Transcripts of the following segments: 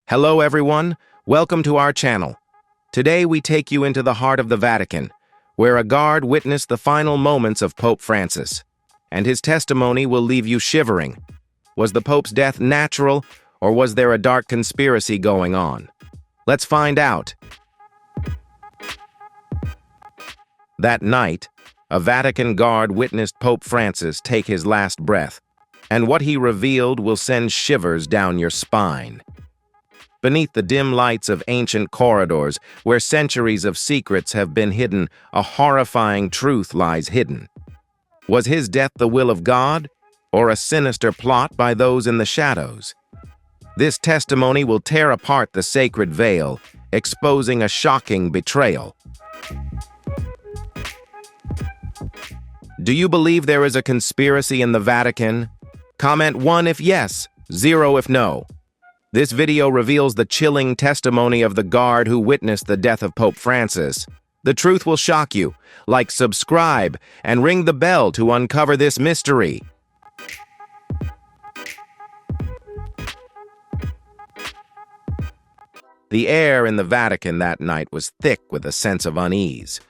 Hello everyone, welcome to our channel. Today we take you into the heart of the Vatican, where a guard witnessed the final moments of Pope Francis, and his testimony will leave you shivering. Was the Pope's death natural, or was there a dark conspiracy going on? Let's find out. That night, a Vatican guard witnessed Pope Francis take his last breath, and what he revealed will send shivers down your spine. Beneath the dim lights of ancient corridors, where centuries of secrets have been hidden, a horrifying truth lies hidden. Was his death the will of God, or a sinister plot by those in the shadows? This testimony will tear apart the sacred veil, exposing a shocking betrayal. Do you believe there is a conspiracy in the Vatican? Comment 1 if yes, 0 if no. This video reveals the chilling testimony of the guard who witnessed the death of Pope Francis. The truth will shock you. Like, subscribe, and ring the bell to uncover this mystery. The air in the Vatican that night was thick with a sense of unease.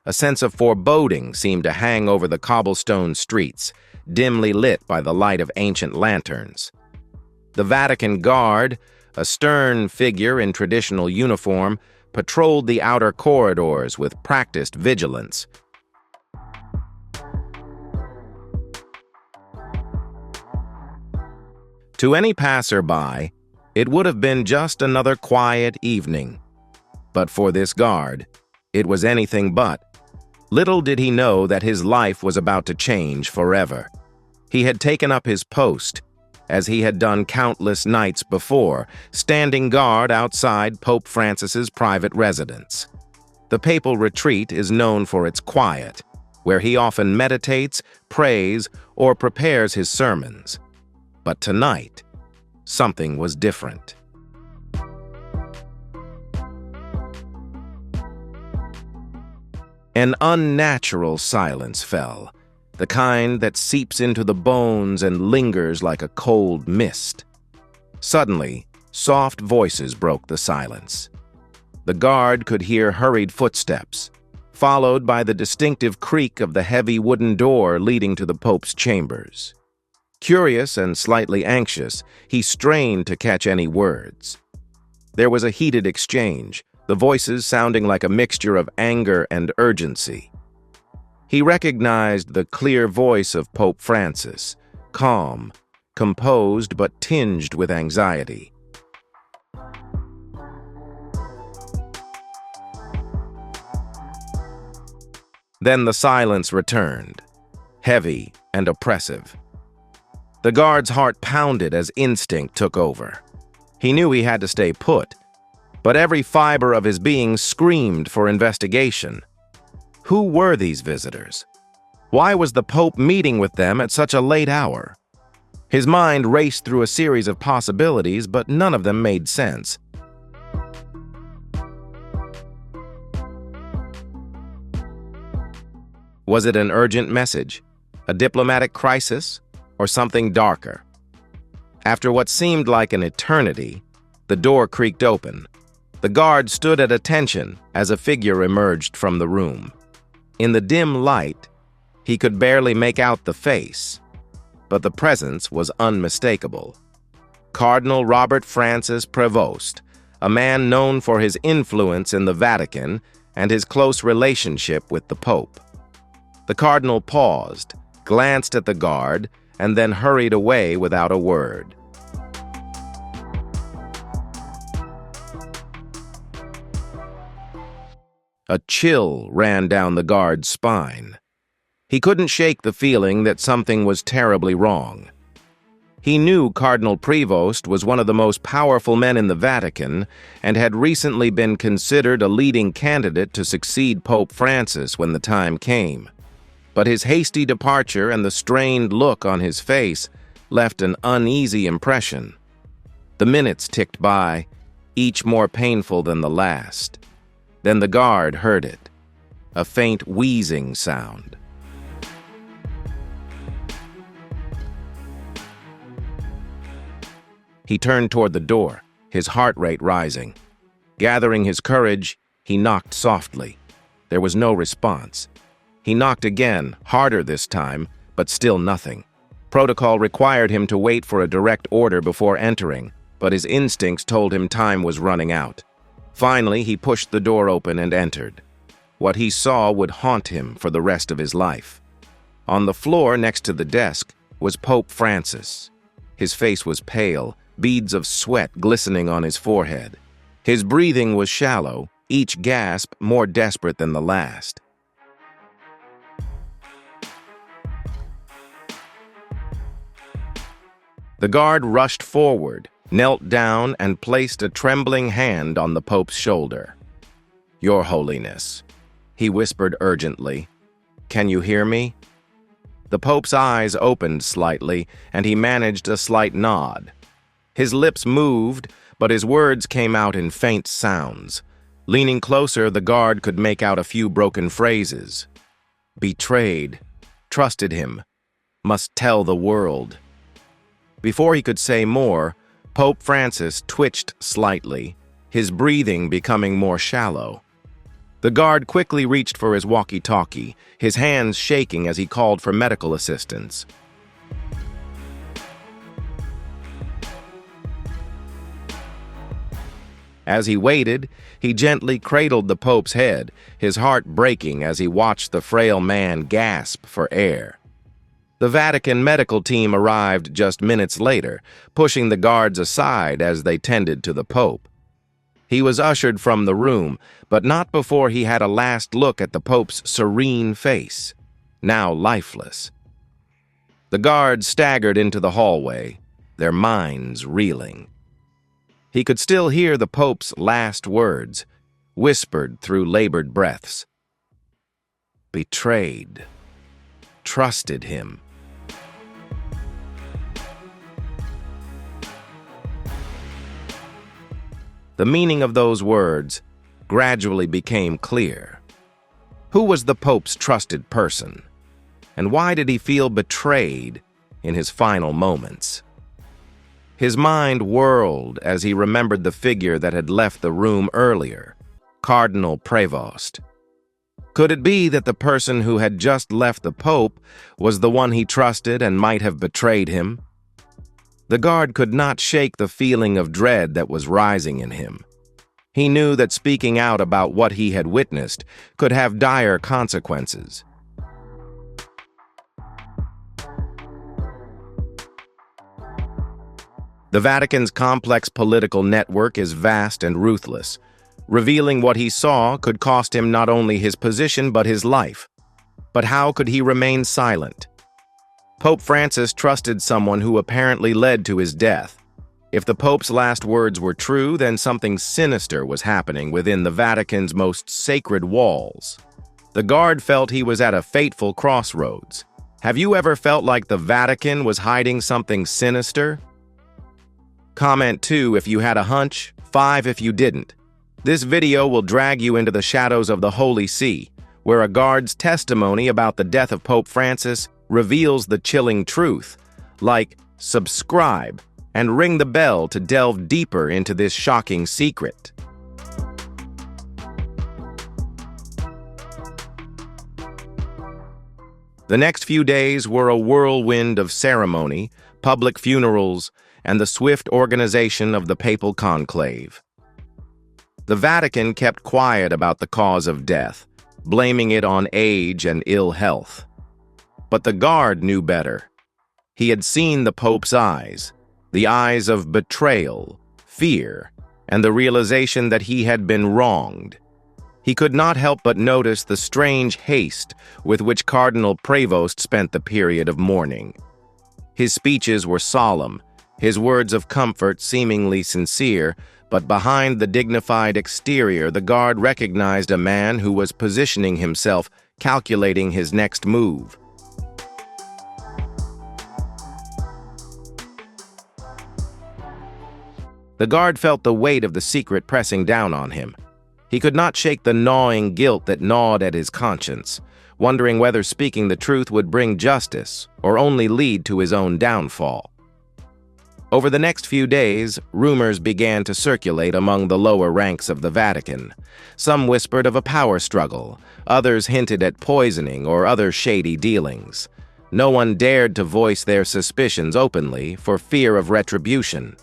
A sense of foreboding seemed to hang over the cobblestone streets, dimly lit by the light of ancient lanterns. The Vatican Guard, a stern figure in traditional uniform, patrolled the outer corridors with practiced vigilance. To any passerby, it would have been just another quiet evening. But for this guard, it was anything but. Little did he know that his life was about to change forever. He had taken up his post, as he had done countless nights before, standing guard outside Pope Francis's private residence. The papal retreat is known for its quiet, where he often meditates, prays, or prepares his sermons. But tonight, something was different. An unnatural silence fell, the kind that seeps into the bones and lingers like a cold mist. Suddenly, soft voices broke the silence. The guard could hear hurried footsteps, followed by the distinctive creak of the heavy wooden door leading to the Pope's chambers. Curious and slightly anxious, he strained to catch any words. There was a heated exchange, the voices sounding like a mixture of anger and urgency. He recognized the clear voice of Pope Francis, calm, composed but tinged with anxiety. Then the silence returned, heavy and oppressive. The guard's heart pounded as instinct took over. He knew he had to stay put, but every fiber of his being screamed for investigation. Who were these visitors? Why was the Pope meeting with them at such a late hour? His mind raced through a series of possibilities, but none of them made sense. Was it an urgent message, a diplomatic crisis, or something darker? After what seemed like an eternity, the door creaked open. The guard stood at attention as a figure emerged from the room. In the dim light, he could barely make out the face, but the presence was unmistakable. Cardinal Robert Francis Prevost, a man known for his influence in the Vatican and his close relationship with the Pope. The cardinal paused, glanced at the guard, and then hurried away without a word. A chill ran down the guard's spine. He couldn't shake the feeling that something was terribly wrong. He knew Cardinal Prevost was one of the most powerful men in the Vatican and had recently been considered a leading candidate to succeed Pope Francis when the time came. But his hasty departure and the strained look on his face left an uneasy impression. The minutes ticked by, each more painful than the last. Then the guard heard it, a faint wheezing sound. He turned toward the door, his heart rate rising. Gathering his courage, he knocked softly. There was no response. He knocked again, harder this time, but still nothing. Protocol required him to wait for a direct order before entering, but his instincts told him time was running out. Finally, he pushed the door open and entered. What he saw would haunt him for the rest of his life. On the floor next to the desk was Pope Francis. His face was pale, beads of sweat glistening on his forehead. His breathing was shallow, each gasp more desperate than the last. The guard rushed forward, knelt down, and placed a trembling hand on the Pope's shoulder. "Your Holiness," he whispered urgently. "Can you hear me?" The Pope's eyes opened slightly, and he managed a slight nod. His lips moved, but his words came out in faint sounds. Leaning closer, the guard could make out a few broken phrases. Betrayed. Trusted him. Must tell the world. Before he could say more, Pope Francis twitched slightly, his breathing becoming more shallow. The guard quickly reached for his walkie-talkie, his hands shaking as he called for medical assistance. As he waited, he gently cradled the Pope's head, his heart breaking as he watched the frail man gasp for air. The Vatican medical team arrived just minutes later, pushing the guards aside as they tended to the Pope. He was ushered from the room, but not before he had a last look at the Pope's serene face, now lifeless. The guards staggered into the hallway, their minds reeling. He could still hear the Pope's last words, whispered through labored breaths. Betrayed. Trusted him. The meaning of those words gradually became clear. Who was the Pope's trusted person? And why did he feel betrayed in his final moments? His mind whirled as he remembered the figure that had left the room earlier, Cardinal Prevost. Could it be that the person who had just left the Pope was the one he trusted and might have betrayed him? The guard could not shake the feeling of dread that was rising in him. He knew that speaking out about what he had witnessed could have dire consequences. The Vatican's complex political network is vast and ruthless. Revealing what he saw could cost him not only his position but his life. But how could he remain silent? Pope Francis trusted someone who apparently led to his death. If the Pope's last words were true, then something sinister was happening within the Vatican's most sacred walls. The guard felt he was at a fateful crossroads. Have you ever felt like the Vatican was hiding something sinister? Comment 2 if you had a hunch, 5 if you didn't. This video will drag you into the shadows of the Holy See, where a guard's testimony about the death of Pope Francis reveals the chilling truth. Like, subscribe, and ring the bell to delve deeper into this shocking secret. The next few days were a whirlwind of ceremony, public funerals, and the swift organization of the papal conclave. The Vatican kept quiet about the cause of death, blaming it on age and ill health. But the guard knew better. He had seen the Pope's eyes, the eyes of betrayal, fear, and the realization that he had been wronged. He could not help but notice the strange haste with which Cardinal Prevost spent the period of mourning. His speeches were solemn, his words of comfort seemingly sincere, but behind the dignified exterior, the guard recognized a man who was positioning himself, calculating his next move. The guard felt the weight of the secret pressing down on him. He could not shake the gnawing guilt that gnawed at his conscience, wondering whether speaking the truth would bring justice or only lead to his own downfall. Over the next few days, rumors began to circulate among the lower ranks of the Vatican. Some whispered of a power struggle, others hinted at poisoning or other shady dealings. No one dared to voice their suspicions openly for fear of retribution.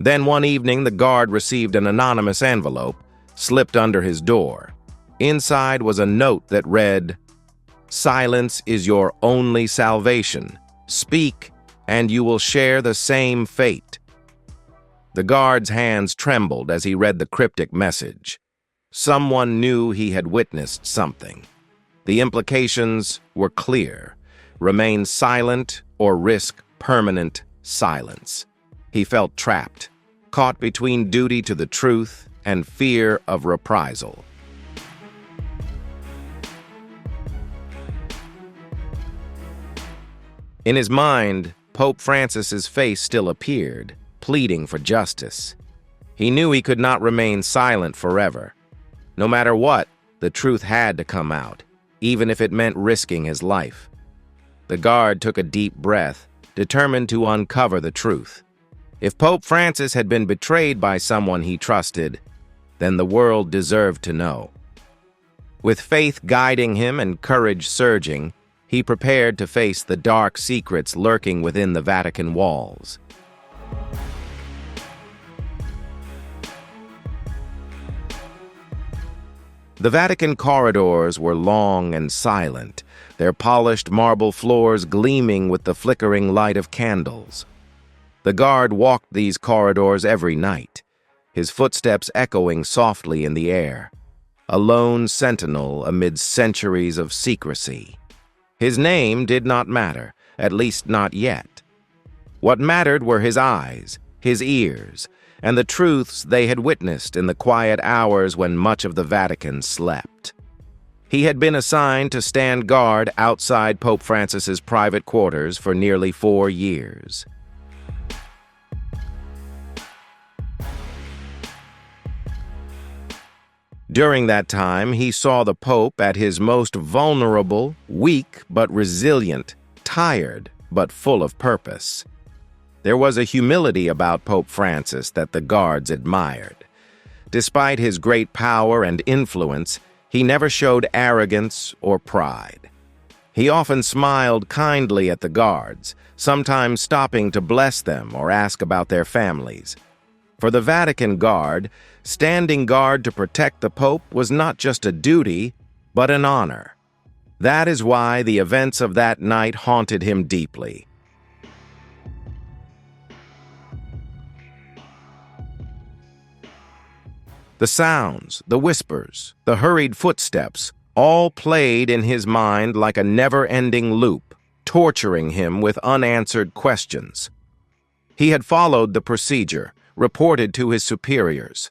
Then one evening, the guard received an anonymous envelope slipped under his door. Inside was a note that read, "Silence is your only salvation. Speak, and you will share the same fate." The guard's hands trembled as he read the cryptic message. Someone knew he had witnessed something. The implications were clear. Remain silent or risk permanent silence. He felt trapped, caught between duty to the truth and fear of reprisal. In his mind, Pope Francis's face still appeared, pleading for justice. He knew he could not remain silent forever. No matter what, the truth had to come out, even if it meant risking his life. The guard took a deep breath, determined to uncover the truth. If Pope Francis had been betrayed by someone he trusted, then the world deserved to know. With faith guiding him and courage surging, he prepared to face the dark secrets lurking within the Vatican walls. The Vatican corridors were long and silent, their polished marble floors gleaming with the flickering light of candles. The guard walked these corridors every night, his footsteps echoing softly in the air, a lone sentinel amid centuries of secrecy. His name did not matter, at least not yet. What mattered were his eyes, his ears, and the truths they had witnessed in the quiet hours when much of the Vatican slept. He had been assigned to stand guard outside Pope Francis's private quarters for nearly 4 years. During that time, he saw the Pope at his most vulnerable, weak but resilient, tired but full of purpose. There was a humility about Pope Francis that the guards admired. Despite his great power and influence, he never showed arrogance or pride. He often smiled kindly at the guards, sometimes stopping to bless them or ask about their families. For the Vatican Guard, standing guard to protect the Pope was not just a duty, but an honor. That is why the events of that night haunted him deeply. The sounds, the whispers, the hurried footsteps, all played in his mind like a never-ending loop, torturing him with unanswered questions. He had followed the procedure, reported to his superiors.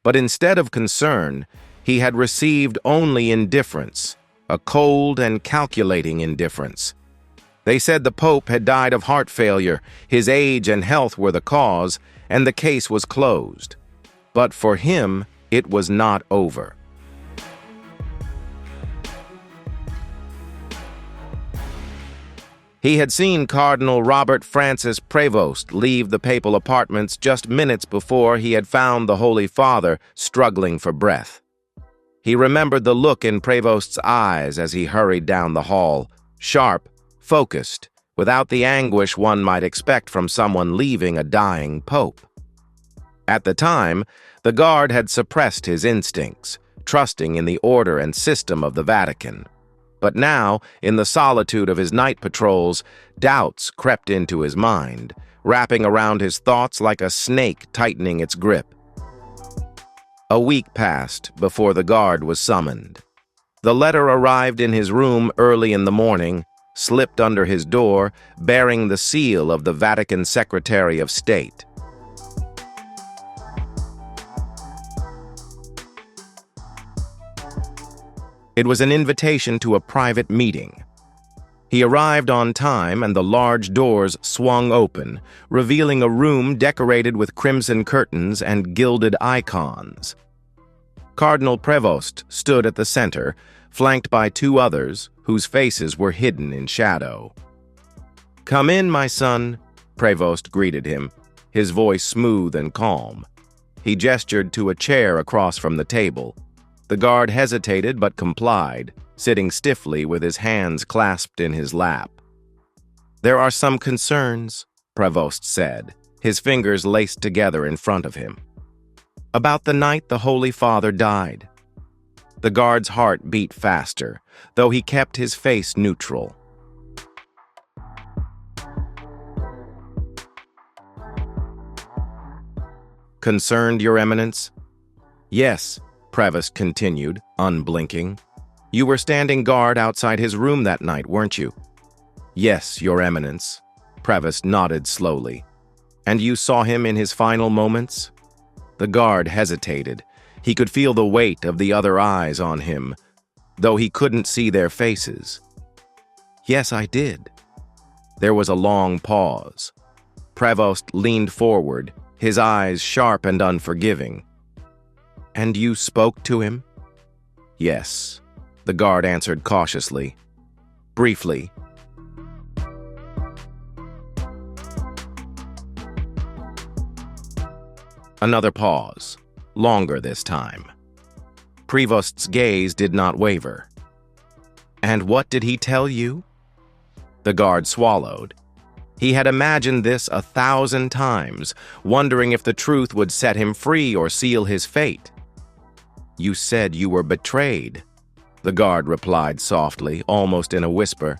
But instead of concern, he had received only indifference, a cold and calculating indifference. They said the Pope had died of heart failure, his age and health were the cause, and the case was closed. But for him, it was not over. He had seen Cardinal Robert Francis Prevost leave the papal apartments just minutes before he had found the Holy Father struggling for breath. He remembered the look in Prevost's eyes as he hurried down the hall, sharp, focused, without the anguish one might expect from someone leaving a dying pope. At the time, the guard had suppressed his instincts, trusting in the order and system of the Vatican. But now, in the solitude of his night patrols, doubts crept into his mind, wrapping around his thoughts like a snake tightening its grip. A week passed before the guard was summoned. The letter arrived in his room early in the morning, slipped under his door, bearing the seal of the Vatican Secretary of State. It was an invitation to a private meeting. He arrived on time and the large doors swung open, revealing a room decorated with crimson curtains and gilded icons. Cardinal Prevost stood at the center, flanked by two others whose faces were hidden in shadow. "Come in, my son," Prevost greeted him, his voice smooth and calm. He gestured to a chair across from the table. The guard hesitated but complied, sitting stiffly with his hands clasped in his lap. "There are some concerns," Prevost said, his fingers laced together in front of him. "About the night the Holy Father died." The guard's heart beat faster, though he kept his face neutral. "Concerned, Your Eminence?" "Yes," Prevost continued, unblinking. "You were standing guard outside his room that night, weren't you?" "Yes, Your Eminence," Prevost nodded slowly. "And you saw him in his final moments?" The guard hesitated. He could feel the weight of the other eyes on him, though he couldn't see their faces. "Yes, I did." There was a long pause. Prevost leaned forward, his eyes sharp and unforgiving. "And you spoke to him?" "Yes," the guard answered cautiously. "Briefly." Another pause, longer this time. Prevost's gaze did not waver. "And what did he tell you?" The guard swallowed. He had imagined this 1,000 times, wondering if the truth would set him free or seal his fate. "You said you were betrayed," the guard replied softly, almost in a whisper.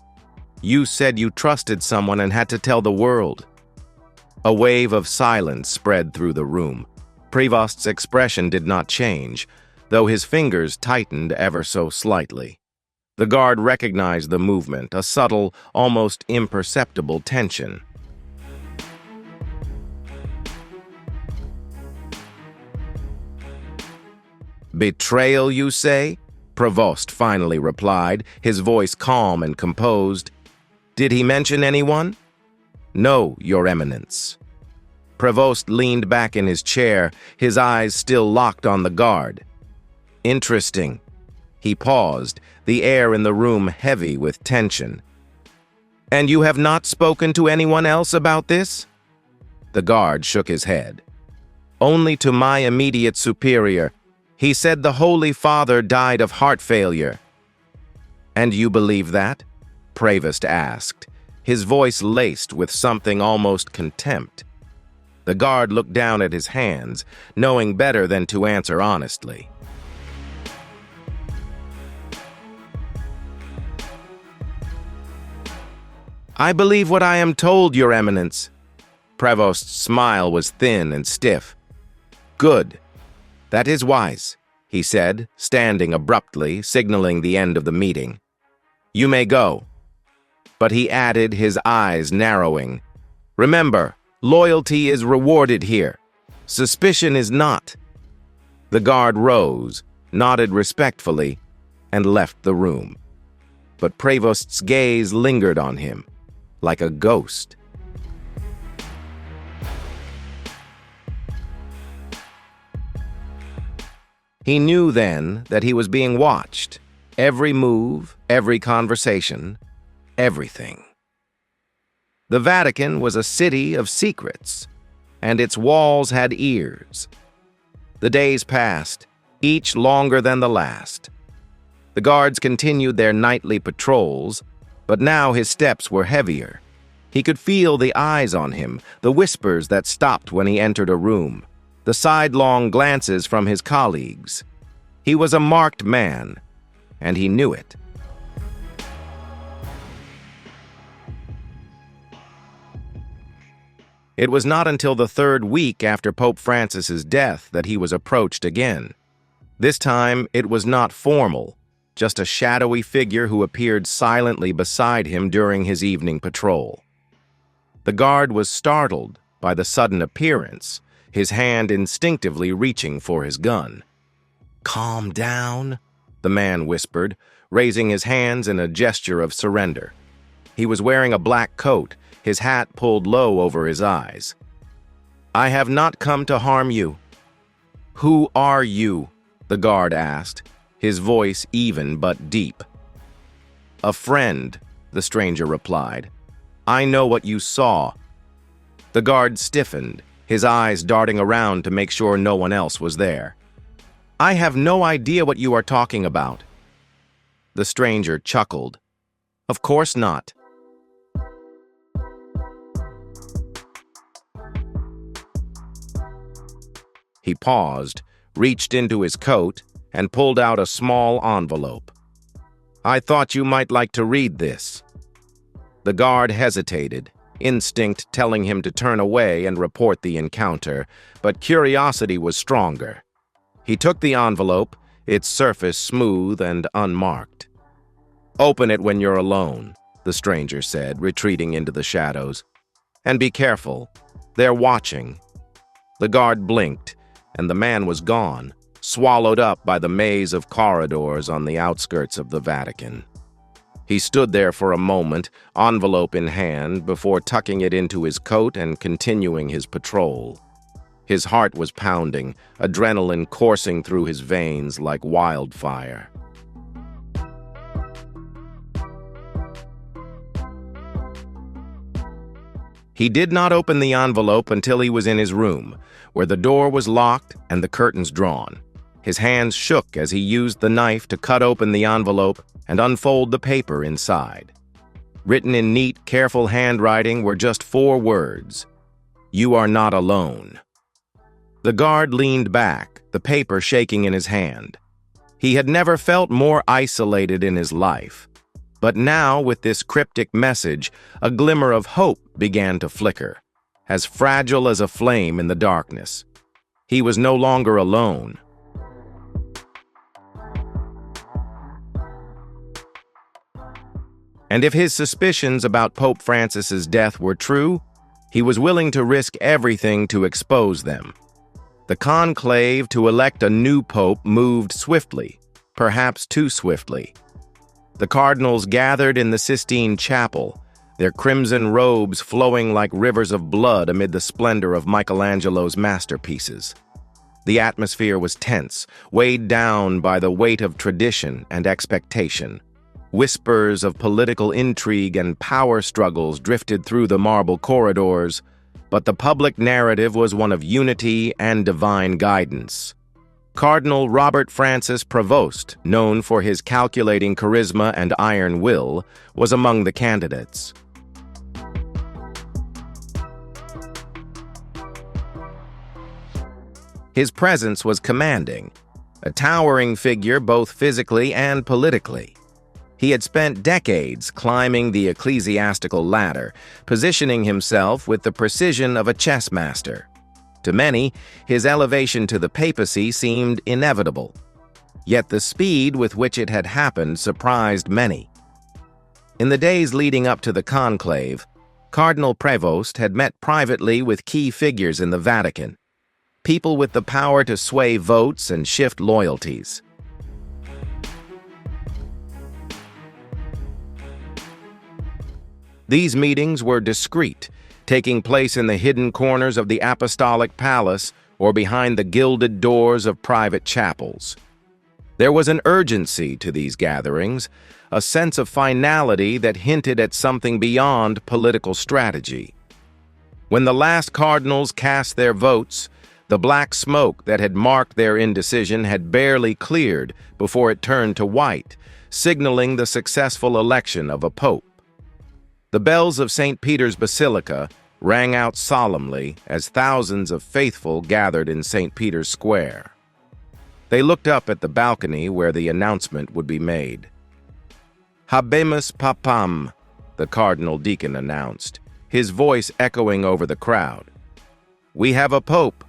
"You said you trusted someone and had to tell the world." A wave of silence spread through the room. Prevost's expression did not change, though his fingers tightened ever so slightly. The guard recognized the movement, a subtle, almost imperceptible tension. "Betrayal, you say?" Prevost finally replied, his voice calm and composed. "Did he mention anyone?" "No, Your Eminence." Prevost leaned back in his chair, his eyes still locked on the guard. "Interesting." He paused, the air in the room heavy with tension. "And you have not spoken to anyone else about this?" The guard shook his head. "Only to my immediate superior. He said the Holy Father died of heart failure." "And you believe that?" Prevost asked, his voice laced with something almost contempt. The guard looked down at his hands, knowing better than to answer honestly. "I believe what I am told, Your Eminence." Prevost's smile was thin and stiff. "Good. That is wise," he said, standing abruptly, signaling the end of the meeting. "You may go." But he added, his eyes narrowing, "Remember, loyalty is rewarded here. Suspicion is not." The guard rose, nodded respectfully, and left the room. But Prevost's gaze lingered on him, like a ghost. He knew then that he was being watched. Every move, every conversation, everything. The Vatican was a city of secrets, and its walls had ears. The days passed, each longer than the last. The guards continued their nightly patrols, but now his steps were heavier. He could feel the eyes on him, the whispers that stopped when he entered a room, the sidelong glances from his colleagues. He was a marked man, and he knew it. It was not until the 3rd week after Pope Francis's death that he was approached again. This time, it was not formal, just a shadowy figure who appeared silently beside him during his evening patrol. The guard was startled by the sudden appearance, his hand instinctively reaching for his gun. "Calm down," the man whispered, raising his hands in a gesture of surrender. He was wearing a black coat, his hat pulled low over his eyes. "I have not come to harm you." "Who are you?" the guard asked, his voice even but deep. "A friend," the stranger replied. "I know what you saw." The guard stiffened, his eyes darting around to make sure no one else was there. "I have no idea what you are talking about." The stranger chuckled. "Of course not." He paused, reached into his coat, and pulled out a small envelope. "I thought you might like to read this." The guard hesitated, instinct telling him to turn away and report the encounter, but curiosity was stronger. He took the envelope, its surface smooth and unmarked. "Open it when you're alone," the stranger said, retreating into the shadows. "And be careful. They're watching." The guard blinked, and the man was gone, swallowed up by the maze of corridors on the outskirts of the Vatican. He stood there for a moment, envelope in hand, before tucking it into his coat and continuing his patrol. His heart was pounding, adrenaline coursing through his veins like wildfire. He did not open the envelope until he was in his room, where the door was locked and the curtains drawn. His hands shook as he used the knife to cut open the envelope and unfold the paper inside. Written in neat, careful handwriting were just 4 words: "You are not alone." The guard leaned back, the paper shaking in his hand. He had never felt more isolated in his life. But now, with this cryptic message, a glimmer of hope began to flicker, as fragile as a flame in the darkness. He was no longer alone. And if his suspicions about Pope Francis's death were true, he was willing to risk everything to expose them. The conclave to elect a new pope moved swiftly, perhaps too swiftly. The cardinals gathered in the Sistine Chapel, their crimson robes flowing like rivers of blood amid the splendor of Michelangelo's masterpieces. The atmosphere was tense, weighed down by the weight of tradition and expectation. Whispers of political intrigue and power struggles drifted through the marble corridors, but the public narrative was one of unity and divine guidance. Cardinal Robert Francis Prevost, known for his calculating charisma and iron will, was among the candidates. His presence was commanding, a towering figure both physically and politically. He had spent decades climbing the ecclesiastical ladder, positioning himself with the precision of a chess master. To many, his elevation to the papacy seemed inevitable. Yet the speed with which it had happened surprised many. In the days leading up to the conclave, Cardinal Prevost had met privately with key figures in the Vatican, people with the power to sway votes and shift loyalties. These meetings were discreet, taking place in the hidden corners of the apostolic palace or behind the gilded doors of private chapels. There was an urgency to these gatherings, a sense of finality that hinted at something beyond political strategy. When the last cardinals cast their votes, the black smoke that had marked their indecision had barely cleared before it turned to white, signaling the successful election of a pope. The bells of St. Peter's Basilica rang out solemnly as thousands of faithful gathered in St. Peter's Square. They looked up at the balcony where the announcement would be made. "Habemus Papam," the cardinal deacon announced, his voice echoing over the crowd. "We have a pope."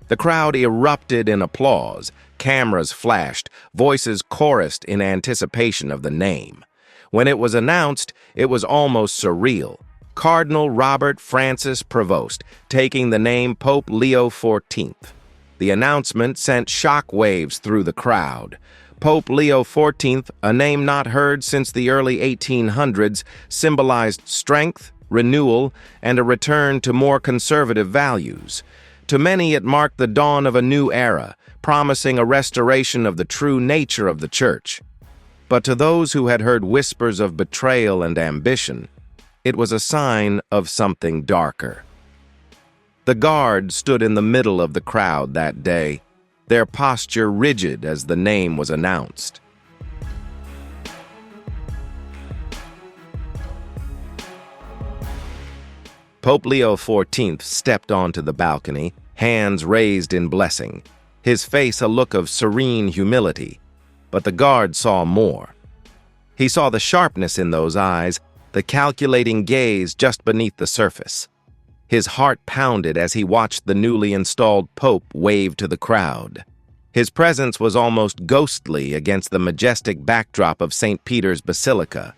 The crowd erupted in applause. Cameras flashed, voices chorused in anticipation of the name. When it was announced, it was almost surreal. Cardinal Robert Francis Prevost, taking the name Pope Leo XIV. The announcement sent shockwaves through the crowd. Pope Leo XIV, a name not heard since the early 1800s, symbolized strength, renewal, and a return to more conservative values. To many, it marked the dawn of a new era, promising a restoration of the true nature of the church. But to those who had heard whispers of betrayal and ambition, it was a sign of something darker. The guard stood in the middle of the crowd that day, their posture rigid as the name was announced. Pope Leo XIV stepped onto the balcony, hands raised in blessing, his face a look of serene humility. But the guard saw more. He saw the sharpness in those eyes, the calculating gaze just beneath the surface. His heart pounded as he watched the newly installed pope wave to the crowd. His presence was almost ghostly against the majestic backdrop of St. Peter's Basilica.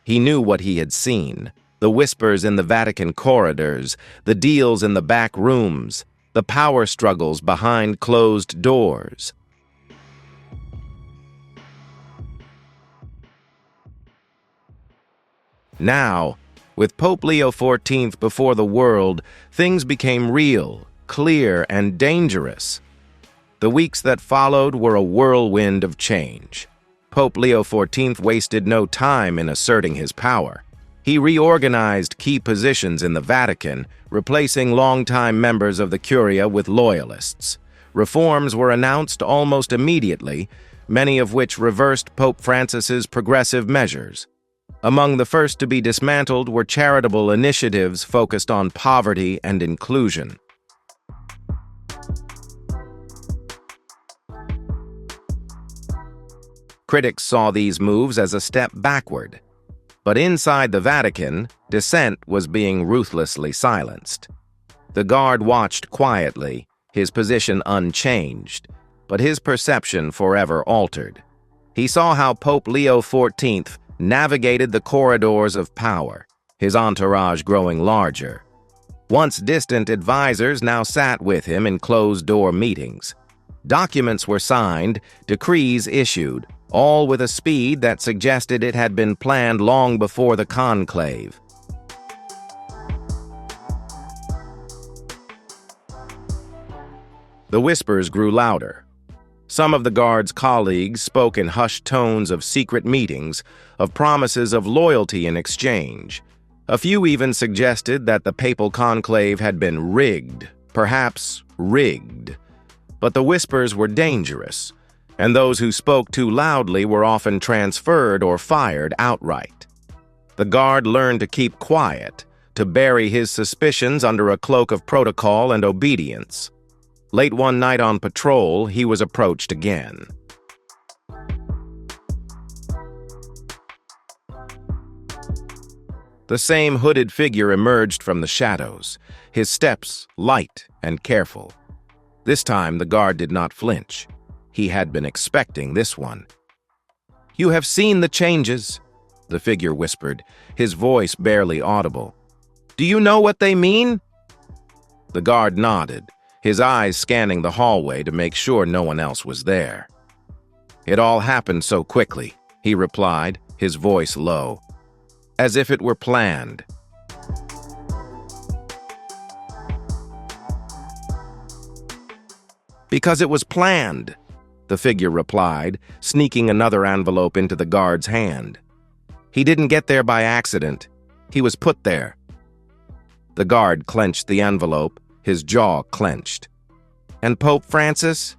He knew what he had seen: the whispers in the Vatican corridors, the deals in the back rooms, the power struggles behind closed doors. Now, with Pope Leo XIV before the world, things became real, clear, and dangerous. The weeks that followed were a whirlwind of change. Pope Leo XIV wasted no time in asserting his power. He reorganized key positions in the Vatican, replacing longtime members of the Curia with loyalists. Reforms were announced almost immediately, many of which reversed Pope Francis's progressive measures. Among the first to be dismantled were charitable initiatives focused on poverty and inclusion. Critics saw these moves as a step backward. But inside the Vatican, dissent was being ruthlessly silenced. The guard watched quietly, his position unchanged, but his perception forever altered. He saw how Pope Leo XIV navigated the corridors of power, his entourage growing larger. Once distant advisors now sat with him in closed-door meetings. Documents were signed, decrees issued, all with a speed that suggested it had been planned long before the conclave. The whispers grew louder. Some of the guard's colleagues spoke in hushed tones of secret meetings, of promises of loyalty in exchange. A few even suggested that the papal conclave had been rigged, perhaps rigged. But the whispers were dangerous, and those who spoke too loudly were often transferred or fired outright. The guard learned to keep quiet, to bury his suspicions under a cloak of protocol and obedience. Late one night on patrol, he was approached again. The same hooded figure emerged from the shadows, his steps light and careful. This time, the guard did not flinch. He had been expecting this one. "You have seen the changes," the figure whispered, his voice barely audible. "Do you know what they mean?" The guard nodded, his eyes scanning the hallway to make sure no one else was there. "It all happened so quickly," he replied, his voice low, "as if it were planned." "Because it was planned," the figure replied, sneaking another envelope into the guard's hand. "He didn't get there by accident. He was put there." The guard clenched the envelope, his jaw clenched. "And Pope Francis?"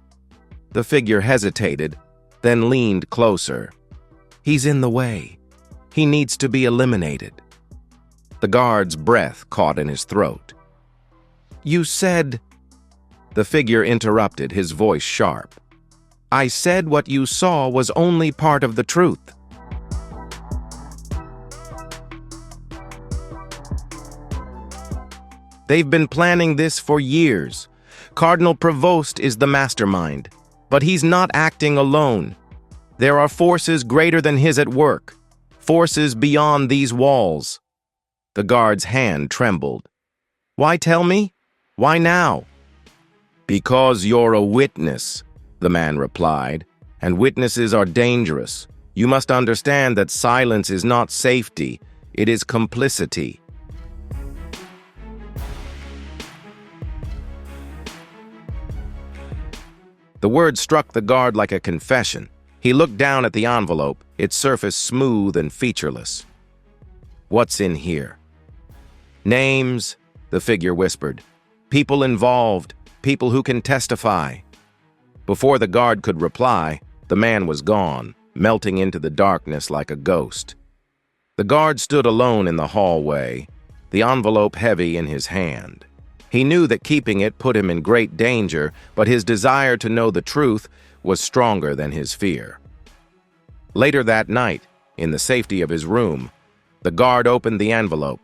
The figure hesitated, then leaned closer. "He's in the way. He needs to be eliminated." The guard's breath caught in his throat. "You said—" The figure interrupted, his voice sharp. "I said what you saw was only part of the truth." "They've been planning this for years. Cardinal Provost is the mastermind, but he's not acting alone. There are forces greater than his at work, forces beyond these walls." The guard's hand trembled. "Why tell me? Why now?" "Because you're a witness," the man replied, "and witnesses are dangerous. You must understand that silence is not safety, it is complicity." The word struck the guard like a confession. He looked down at the envelope, its surface smooth and featureless. "What's in here?" "Names," the figure whispered. "People involved, people who can testify." Before the guard could reply, the man was gone, melting into the darkness like a ghost. The guard stood alone in the hallway, the envelope heavy in his hand. He knew that keeping it put him in great danger, but his desire to know the truth was stronger than his fear. Later that night, in the safety of his room, the guard opened the envelope.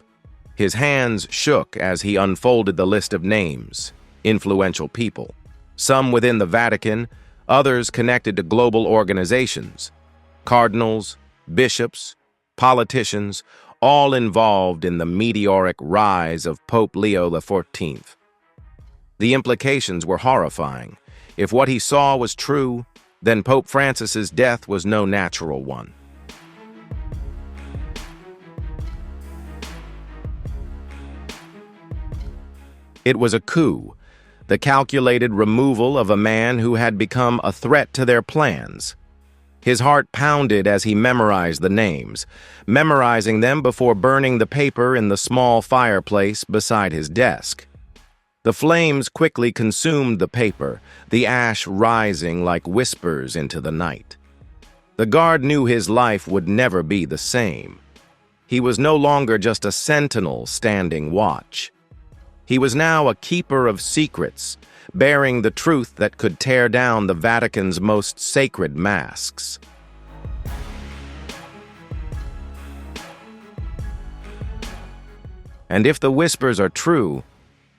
His hands shook as he unfolded the list of names, influential people, some within the Vatican, others connected to global organizations, cardinals, bishops, politicians, all involved in the meteoric rise of Pope Leo XIV. The implications were horrifying. If what he saw was true, then Pope Francis's death was no natural one. It was a coup, the calculated removal of a man who had become a threat to their plans. His heart pounded as he memorized the names, memorizing them before burning the paper in the small fireplace beside his desk. The flames quickly consumed the paper, the ash rising like whispers into the night. The guard knew his life would never be the same. He was no longer just a sentinel standing watch. He was now a keeper of secrets, bearing the truth that could tear down the Vatican's most sacred masks. And if the whispers are true,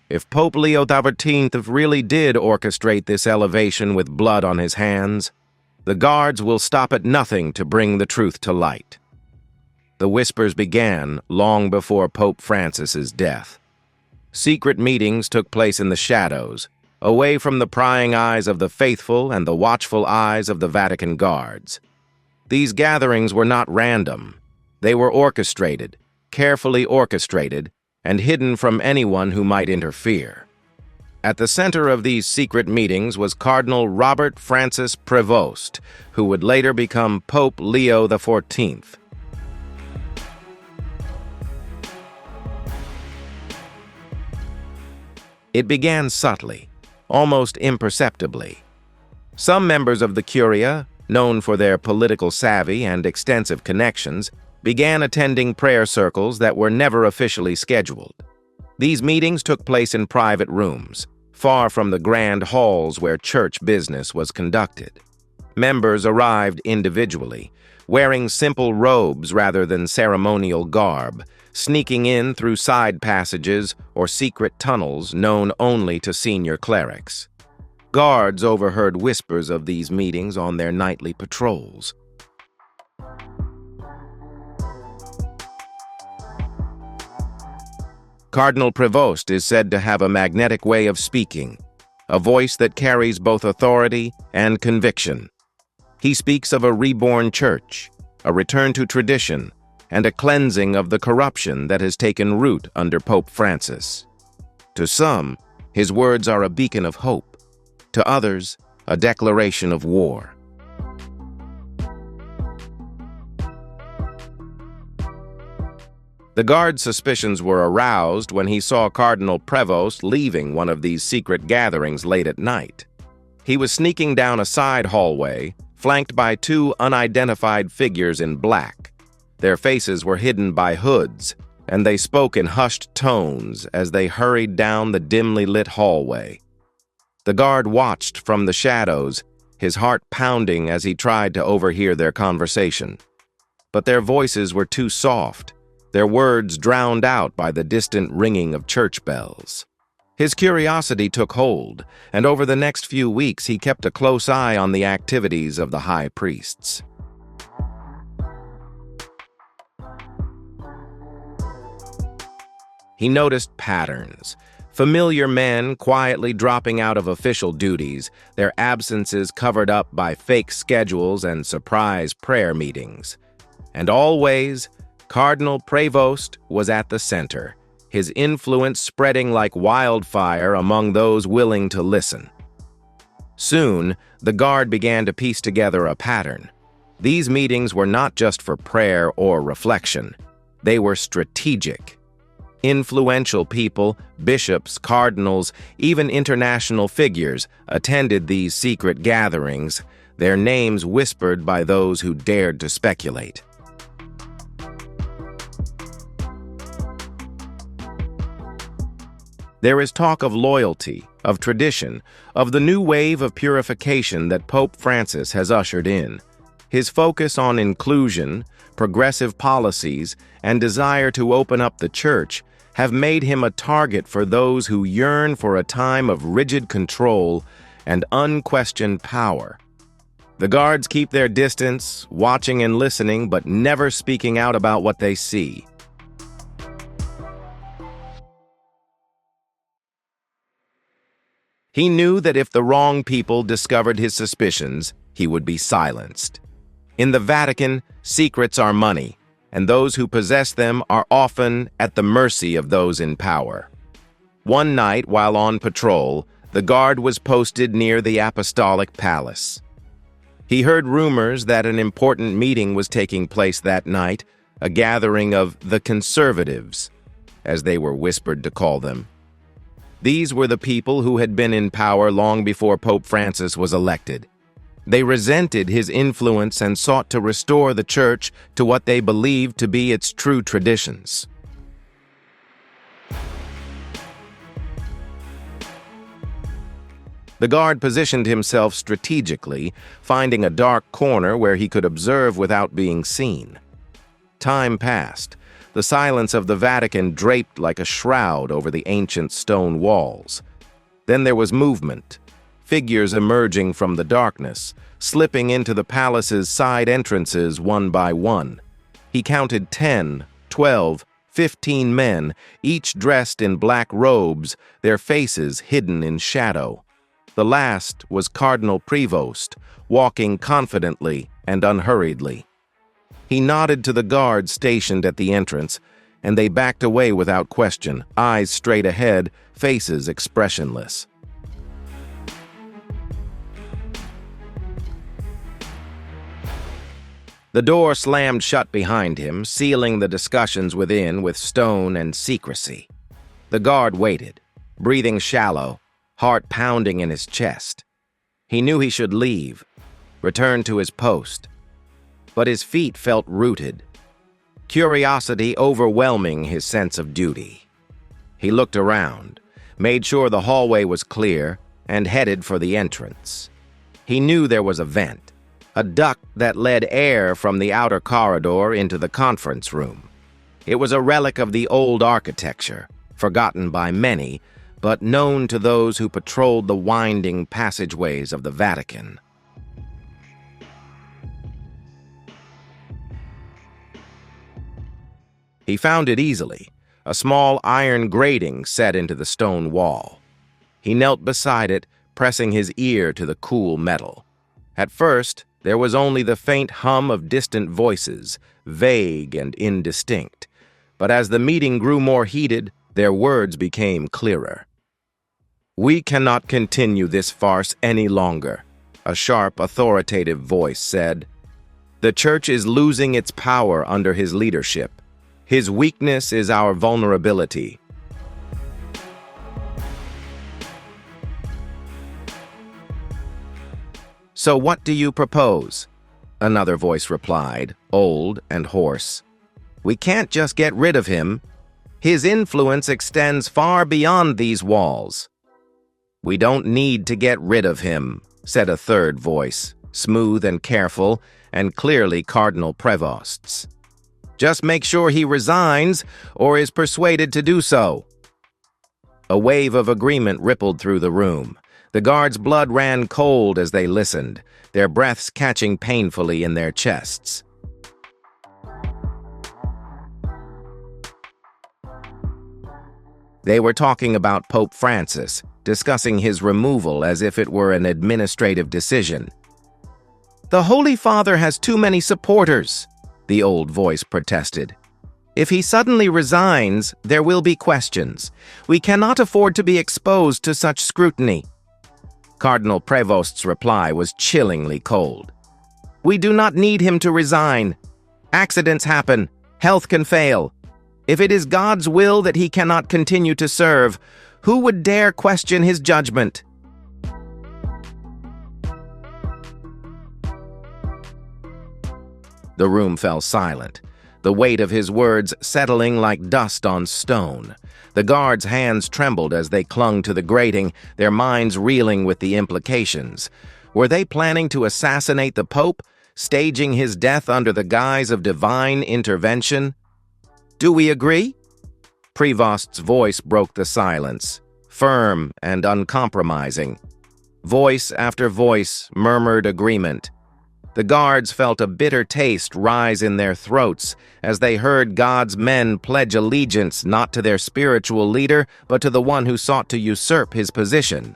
if Pope Leo XIV really did orchestrate this elevation with blood on his hands, the guards will stop at nothing to bring the truth to light. The whispers began long before Pope Francis's death. Secret meetings took place in the shadows, away from the prying eyes of the faithful and the watchful eyes of the Vatican guards. These gatherings were not random. They were orchestrated, carefully orchestrated, and hidden from anyone who might interfere. At the center of these secret meetings was Cardinal Robert Francis Prevost, who would later become Pope Leo XIV. It began subtly, almost imperceptibly. Some members of the Curia, known for their political savvy and extensive connections, began attending prayer circles that were never officially scheduled. These meetings took place in private rooms, far from the grand halls where church business was conducted. Members arrived individually, wearing simple robes rather than ceremonial garb, sneaking in through side passages or secret tunnels known only to senior clerics. Guards overheard whispers of these meetings on their nightly patrols. Cardinal Prevost is said to have a magnetic way of speaking, a voice that carries both authority and conviction. He speaks of a reborn church, a return to tradition, and a cleansing of the corruption that has taken root under Pope Francis. To some, his words are a beacon of hope. To others, a declaration of war. The guard's suspicions were aroused when he saw Cardinal Prevost leaving one of these secret gatherings late at night. He was sneaking down a side hallway, flanked by two unidentified figures in black. Their faces were hidden by hoods, and they spoke in hushed tones as they hurried down the dimly lit hallway. The guard watched from the shadows, his heart pounding as he tried to overhear their conversation. But their voices were too soft, their words drowned out by the distant ringing of church bells. His curiosity took hold, and over the next few weeks he kept a close eye on the activities of the high priests. He noticed patterns. Familiar men quietly dropping out of official duties, their absences covered up by fake schedules and surprise prayer meetings. And always, Cardinal Prevost was at the center, his influence spreading like wildfire among those willing to listen. Soon, the guard began to piece together a pattern. These meetings were not just for prayer or reflection. They were strategic. Influential people, bishops, cardinals, even international figures attended these secret gatherings, their names whispered by those who dared to speculate. There is talk of loyalty, of tradition, of the new wave of purification that Pope Francis has ushered in. His focus on inclusion, progressive policies, and desire to open up the church have made him a target for those who yearn for a time of rigid control and unquestioned power. The guards keep their distance, watching and listening, but never speaking out about what they see. He knew that if the wrong people discovered his suspicions, he would be silenced. In the Vatican, secrets are money, and those who possess them are often at the mercy of those in power. One night, while on patrol, the guard was posted near the Apostolic Palace. He heard rumors that an important meeting was taking place that night, a gathering of the conservatives, as they were whispered to call them. These were the people who had been in power long before Pope Francis was elected. They resented his influence and sought to restore the church to what they believed to be its true traditions. The guard positioned himself strategically, finding a dark corner where he could observe without being seen. Time passed. The silence of the Vatican draped like a shroud over the ancient stone walls. Then there was movement, figures emerging from the darkness, slipping into the palace's side entrances one by one. He counted 10, 12, 15 men, each dressed in black robes, their faces hidden in shadow. The last was Cardinal Prevost, walking confidently and unhurriedly. He nodded to the guards stationed at the entrance, and they backed away without question, eyes straight ahead, faces expressionless. The door slammed shut behind him, sealing the discussions within with stone and secrecy. The guard waited, breathing shallow, heart pounding in his chest. He knew he should leave, return to his post, but his feet felt rooted, curiosity overwhelming his sense of duty. He looked around, made sure the hallway was clear, and headed for the entrance. He knew there was a vent, a duct that led air from the outer corridor into the conference room. It was a relic of the old architecture, forgotten by many, but known to those who patrolled the winding passageways of the Vatican. He found it easily, a small iron grating set into the stone wall. He knelt beside it, pressing his ear to the cool metal. At first, there was only the faint hum of distant voices, vague and indistinct. But as the meeting grew more heated, their words became clearer. "We cannot continue this farce any longer," a sharp, authoritative voice said. "The church is losing its power under his leadership. His weakness is our vulnerability." "So what do you propose?" another voice replied, old and hoarse. "We can't just get rid of him. His influence extends far beyond these walls." "We don't need to get rid of him," said a third voice, smooth and careful, and clearly Cardinal Prevost's. "Just make sure he resigns or is persuaded to do so." A wave of agreement rippled through the room. The guards' blood ran cold as they listened, their breaths catching painfully in their chests. They were talking about Pope Francis, discussing his removal as if it were an administrative decision. "The Holy Father has too many supporters," the old voice protested. "If he suddenly resigns, there will be questions. We cannot afford to be exposed to such scrutiny." Cardinal Prevost's reply was chillingly cold. "We do not need him to resign. Accidents happen. Health can fail. If it is God's will that he cannot continue to serve, who would dare question his judgment?" The room fell silent, the weight of his words settling like dust on stone. The guards' hands trembled as they clung to the grating, their minds reeling with the implications. Were they planning to assassinate the Pope, staging his death under the guise of divine intervention? "Do we agree?" Prevost's voice broke the silence, firm and uncompromising. Voice after voice murmured agreement. The guards felt a bitter taste rise in their throats as they heard God's men pledge allegiance not to their spiritual leader, but to the one who sought to usurp his position.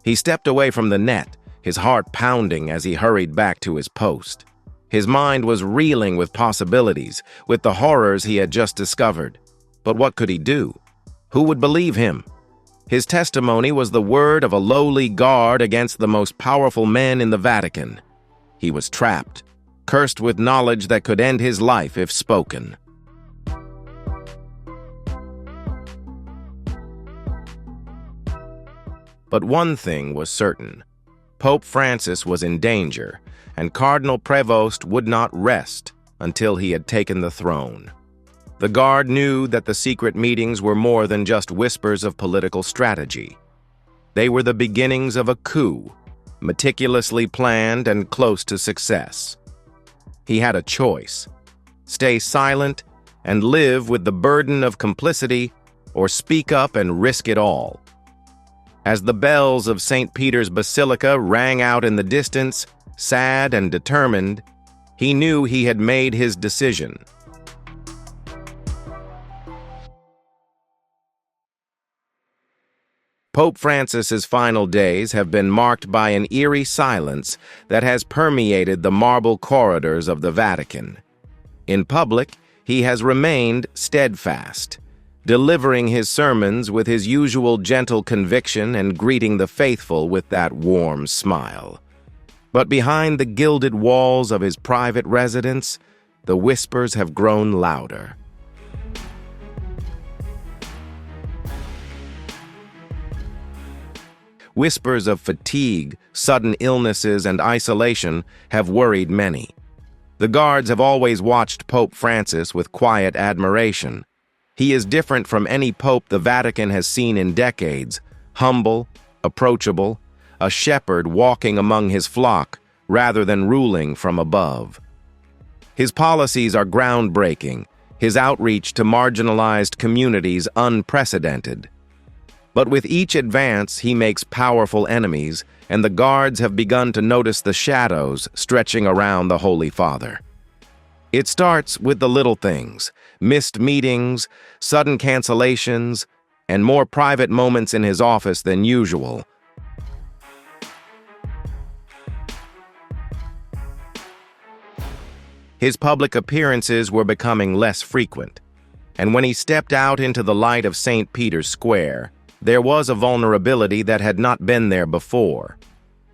He stepped away from the net, his heart pounding as he hurried back to his post. His mind was reeling with possibilities, with the horrors he had just discovered. But what could he do? Who would believe him? His testimony was the word of a lowly guard against the most powerful men in the Vatican. He was trapped, cursed with knowledge that could end his life if spoken. But one thing was certain. Pope Francis was in danger, and Cardinal Prevost would not rest until he had taken the throne. The guard knew that the secret meetings were more than just whispers of political strategy. They were the beginnings of a coup, meticulously planned and close to success. He had a choice: stay silent and live with the burden of complicity, or speak up and risk it all. As the bells of St. Peter's Basilica rang out in the distance, sad and determined, he knew he had made his decision. Pope Francis's final days have been marked by an eerie silence that has permeated the marble corridors of the Vatican. In public, he has remained steadfast, delivering his sermons with his usual gentle conviction and greeting the faithful with that warm smile. But behind the gilded walls of his private residence, the whispers have grown louder. Whispers of fatigue, sudden illnesses, and isolation have worried many. The guards have always watched Pope Francis with quiet admiration. He is different from any pope the Vatican has seen in decades, humble, approachable, a shepherd walking among his flock rather than ruling from above. His policies are groundbreaking, his outreach to marginalized communities unprecedented. But with each advance, he makes powerful enemies, and the guards have begun to notice the shadows stretching around the Holy Father. It starts with the little things: missed meetings, sudden cancellations, and more private moments in his office than usual. His public appearances were becoming less frequent, and when he stepped out into the light of St. Peter's Square, there was a vulnerability that had not been there before.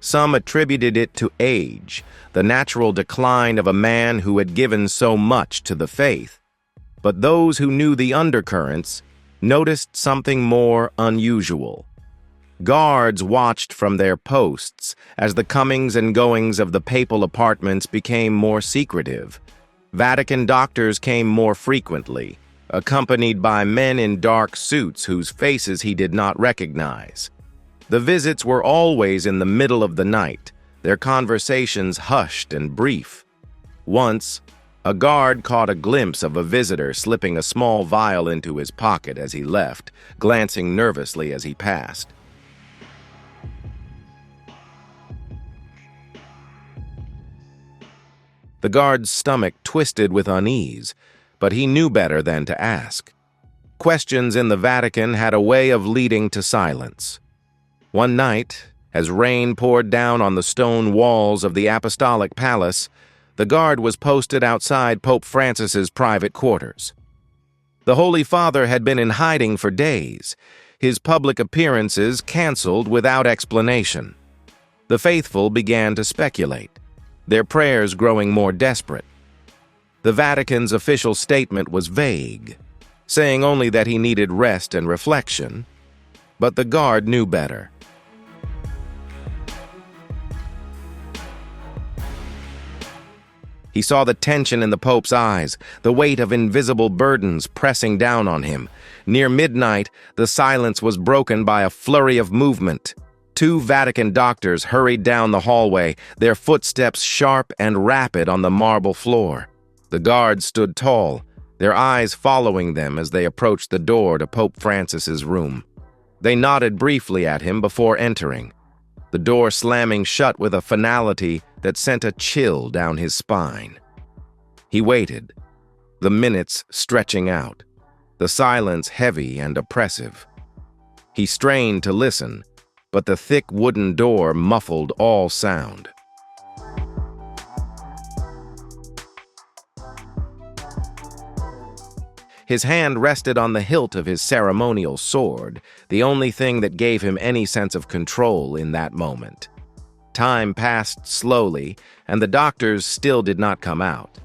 Some attributed it to age, the natural decline of a man who had given so much to the faith. But those who knew the undercurrents noticed something more unusual. Guards watched from their posts as the comings and goings of the papal apartments became more secretive. Vatican doctors came more frequently, accompanied by men in dark suits whose faces he did not recognize. The visits were always in the middle of the night, their conversations hushed and brief. Once, a guard caught a glimpse of a visitor slipping a small vial into his pocket as he left, glancing nervously as he passed. The guard's stomach twisted with unease, but he knew better than to ask. Questions in the Vatican had a way of leading to silence. One night, as rain poured down on the stone walls of the Apostolic Palace, the guard was posted outside Pope Francis's private quarters. The Holy Father had been in hiding for days, his public appearances canceled without explanation. The faithful began to speculate, their prayers growing more desperate. The Vatican's official statement was vague, saying only that he needed rest and reflection, but the guard knew better. He saw the tension in the Pope's eyes, the weight of invisible burdens pressing down on him. Near midnight, the silence was broken by a flurry of movement. 2 Vatican doctors hurried down the hallway, their footsteps sharp and rapid on the marble floor. The guards stood tall, their eyes following them as they approached the door to Pope Francis's room. They nodded briefly at him before entering, the door slamming shut with a finality that sent a chill down his spine. He waited, the minutes stretching out, the silence heavy and oppressive. He strained to listen, but the thick wooden door muffled all sound. His hand rested on the hilt of his ceremonial sword, the only thing that gave him any sense of control in that moment. Time passed slowly, and the doctors still did not come out.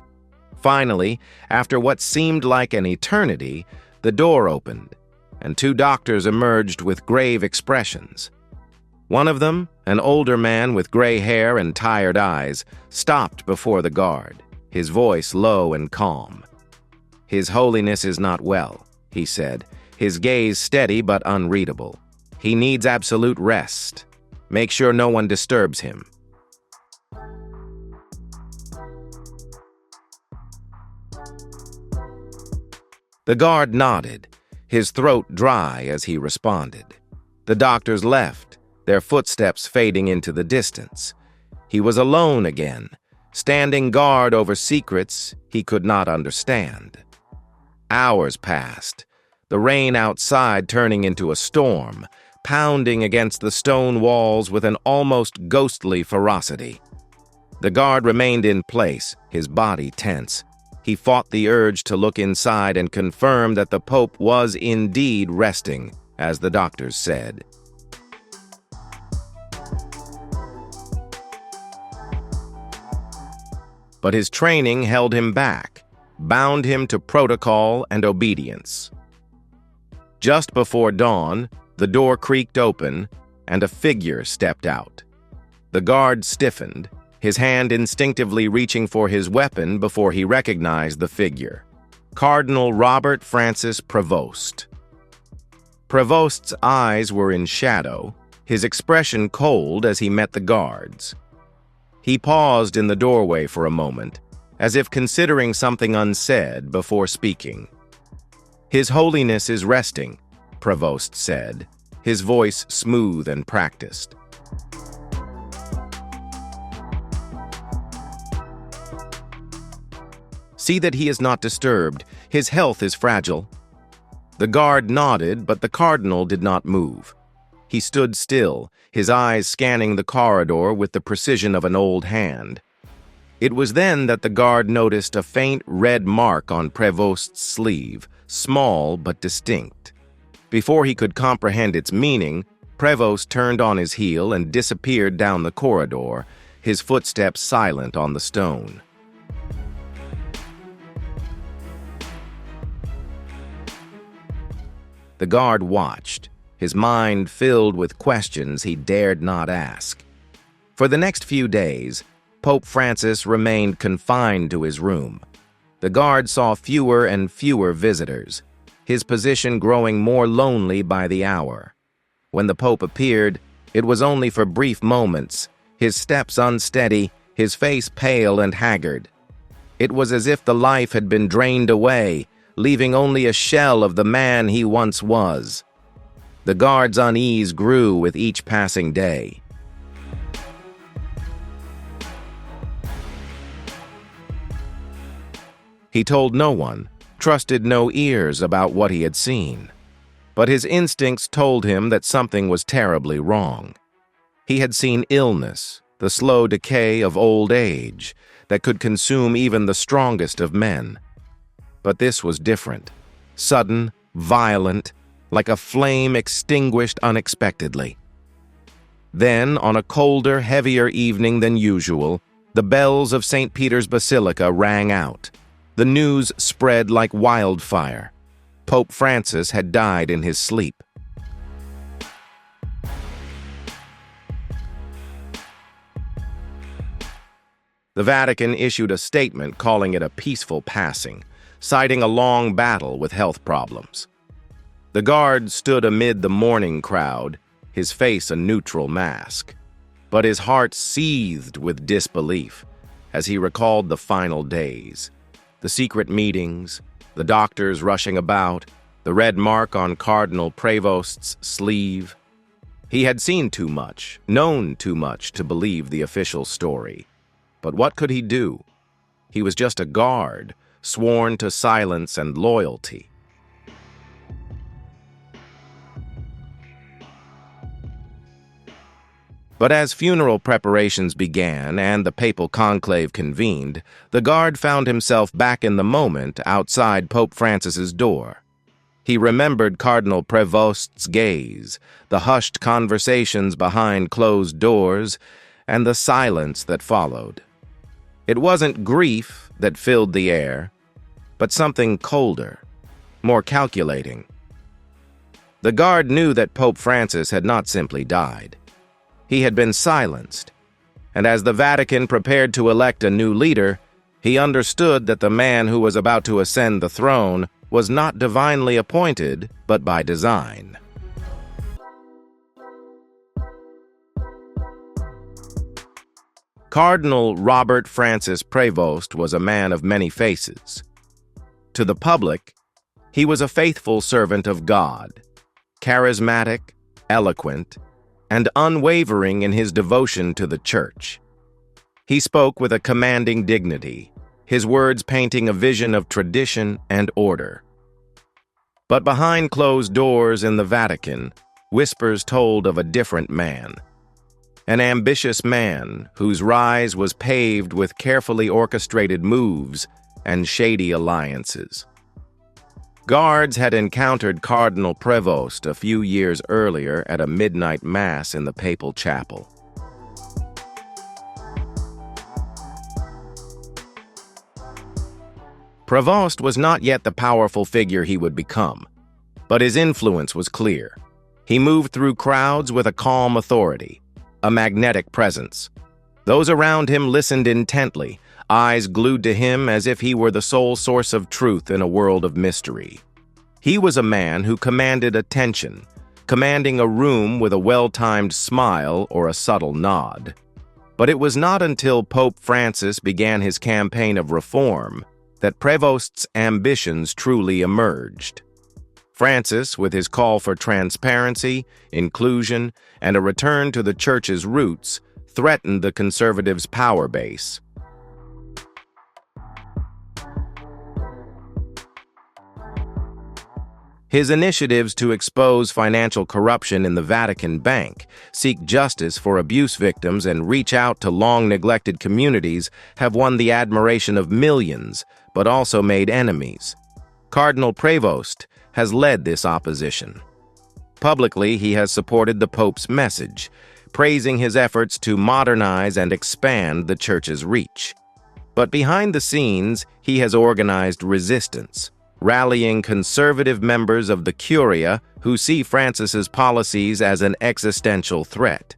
Finally, after what seemed like an eternity, the door opened, and 2 doctors emerged with grave expressions. One of them, an older man with gray hair and tired eyes, stopped before the guard, his voice low and calm. "His Holiness is not well," he said, his gaze steady but unreadable. "He needs absolute rest. Make sure no one disturbs him." The guard nodded, his throat dry as he responded. The doctors left, their footsteps fading into the distance. He was alone again, standing guard over secrets he could not understand. Hours passed, the rain outside turning into a storm, pounding against the stone walls with an almost ghostly ferocity. The guard remained in place, his body tense. He fought the urge to look inside and confirm that the Pope was indeed resting, as the doctors said. But his training held him back, bound him to protocol and obedience. Just before dawn, the door creaked open, and a figure stepped out. The guard stiffened, his hand instinctively reaching for his weapon before he recognized the figure. Cardinal Robert Francis Prevost. Prevost's eyes were in shadow, his expression cold as he met the guards. He paused in the doorway for a moment, as if considering something unsaid before speaking. "His Holiness is resting," Prevost said, his voice smooth and practiced. "See that he is not disturbed. His health is fragile." The guard nodded, but the cardinal did not move. He stood still, his eyes scanning the corridor with the precision of an old hand. It was then that the guard noticed a faint red mark on Prevost's sleeve, small but distinct. Before he could comprehend its meaning, Prevost turned on his heel and disappeared down the corridor, his footsteps silent on the stone. The guard watched, his mind filled with questions he dared not ask. For the next few days, Pope Francis remained confined to his room. The guard saw fewer and fewer visitors, his position growing more lonely by the hour. When the Pope appeared, it was only for brief moments, his steps unsteady, his face pale and haggard. It was as if the life had been drained away, leaving only a shell of the man he once was. The guard's unease grew with each passing day. He told no one, trusted no ears about what he had seen. But his instincts told him that something was terribly wrong. He had seen illness, the slow decay of old age, that could consume even the strongest of men. But this was different. sudden, violent, like a flame extinguished unexpectedly. Then, on a colder, heavier evening than usual, the bells of St. Peter's Basilica rang out. The news spread like wildfire. Pope Francis had died in his sleep. The Vatican issued a statement calling it a peaceful passing, citing a long battle with health problems. The guard stood amid the mourning crowd, his face a neutral mask. But his heart seethed with disbelief as he recalled the final days, the secret meetings, the doctors rushing about, the red mark on Cardinal Prevost's sleeve. He had seen too much, known too much to believe the official story. But what could he do? He was just a guard, sworn to silence and loyalty. But as funeral preparations began and the papal conclave convened, the guard found himself back in the moment outside Pope Francis's door. He remembered Cardinal Prevost's gaze, the hushed conversations behind closed doors, and the silence that followed. It wasn't grief that filled the air, but something colder, more calculating. The guard knew that Pope Francis had not simply died. He had been silenced, and as the Vatican prepared to elect a new leader, he understood that the man who was about to ascend the throne was not divinely appointed, but by design. Cardinal Robert Francis Prevost was a man of many faces. To the public, he was a faithful servant of God, charismatic, eloquent, and unwavering in his devotion to the Church. He spoke with a commanding dignity, his words painting a vision of tradition and order. But behind closed doors in the Vatican, whispers told of a different man. An ambitious man whose rise was paved with carefully orchestrated moves and shady alliances. Guards had encountered Cardinal Prevost a few years earlier at a midnight mass in the papal chapel. Prevost was not yet the powerful figure he would become, but his influence was clear. He moved through crowds with a calm authority, a magnetic presence. Those around him listened intently, eyes glued to him as if he were the sole source of truth in a world of mystery. He was a man who commanded attention, commanding a room with a well-timed smile or a subtle nod. But it was not until Pope Francis began his campaign of reform that Prevost's ambitions truly emerged. Francis, with his call for transparency, inclusion, and a return to the Church's roots, threatened the conservatives' power base. His initiatives to expose financial corruption in the Vatican Bank, seek justice for abuse victims, and reach out to long-neglected communities have won the admiration of millions, but also made enemies. Cardinal Prevost has led this opposition. Publicly, he has supported the Pope's message, praising his efforts to modernize and expand the Church's reach. But behind the scenes, he has organized resistance, rallying conservative members of the Curia who see Francis's policies as an existential threat.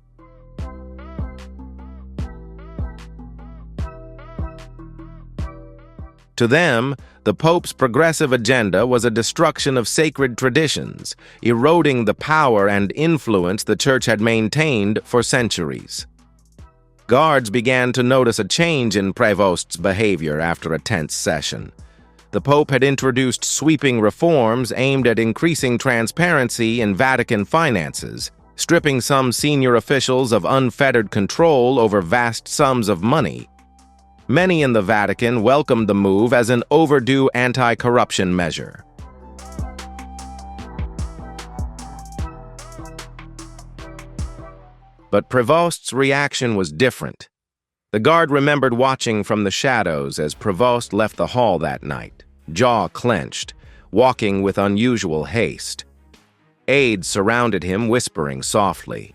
To them, the Pope's progressive agenda was a destruction of sacred traditions, eroding the power and influence the Church had maintained for centuries. Guards began to notice a change in Prevost's behavior after a tense session. The Pope had introduced sweeping reforms aimed at increasing transparency in Vatican finances, stripping some senior officials of unfettered control over vast sums of money. Many in the Vatican welcomed the move as an overdue anti-corruption measure. But Prevost's reaction was different. The guard remembered watching from the shadows as Prevost left the hall that night, jaw clenched, walking with unusual haste. Aides surrounded him, whispering softly.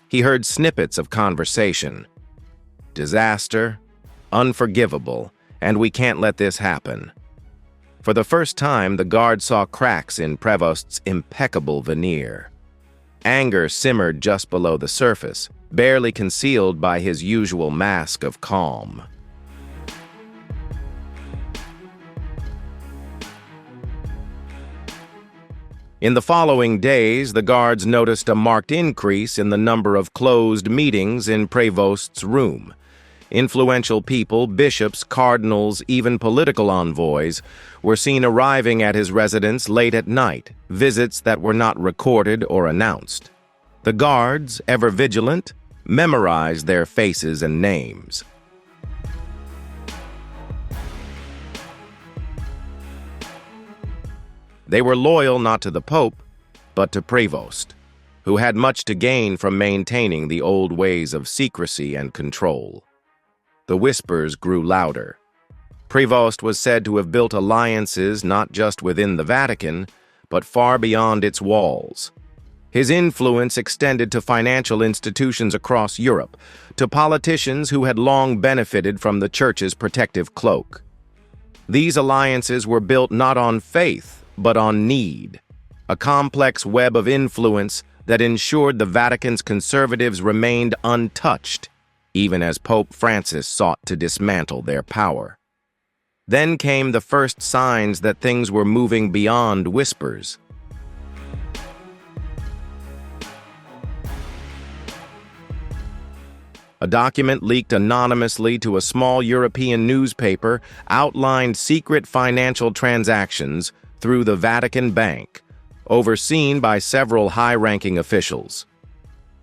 He heard snippets of conversation. Disaster, unforgivable, and we can't let this happen. For the first time, the guard saw cracks in Prevost's impeccable veneer. Anger simmered just below the surface, barely concealed by his usual mask of calm. In the following days, the guards noticed a marked increase in the number of closed meetings in Prevost's room. Influential people, bishops, cardinals, even political envoys, were seen arriving at his residence late at night, visits that were not recorded or announced. The guards, ever vigilant, memorized their faces and names. They were loyal not to the Pope, but to Prevost, who had much to gain from maintaining the old ways of secrecy and control. The whispers grew louder. Prevost was said to have built alliances not just within the Vatican, but far beyond its walls. His influence extended to financial institutions across Europe, to politicians who had long benefited from the Church's protective cloak. These alliances were built not on faith, but on need, a complex web of influence that ensured the Vatican's conservatives remained untouched, even as Pope Francis sought to dismantle their power. Then came the first signs that things were moving beyond whispers. A document leaked anonymously to a small European newspaper outlined secret financial transactions through the Vatican Bank, overseen by several high-ranking officials.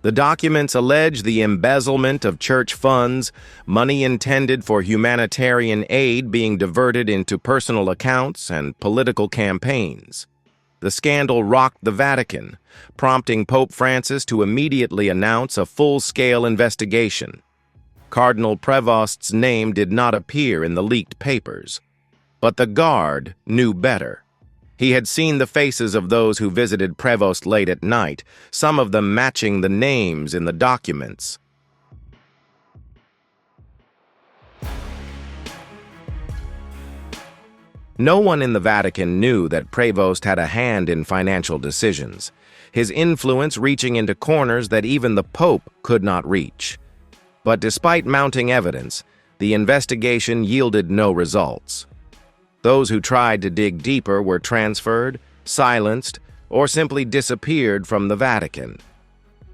The documents allege the embezzlement of church funds, money intended for humanitarian aid being diverted into personal accounts and political campaigns. The scandal rocked the Vatican, prompting Pope Francis to immediately announce a full-scale investigation. Cardinal Prevost's name did not appear in the leaked papers, but the guard knew better. He had seen the faces of those who visited Prevost late at night, some of them matching the names in the documents. No one in the Vatican knew that Prevost had a hand in financial decisions, his influence reaching into corners that even the Pope could not reach. But despite mounting evidence, the investigation yielded no results. Those who tried to dig deeper were transferred, silenced, or simply disappeared from the Vatican.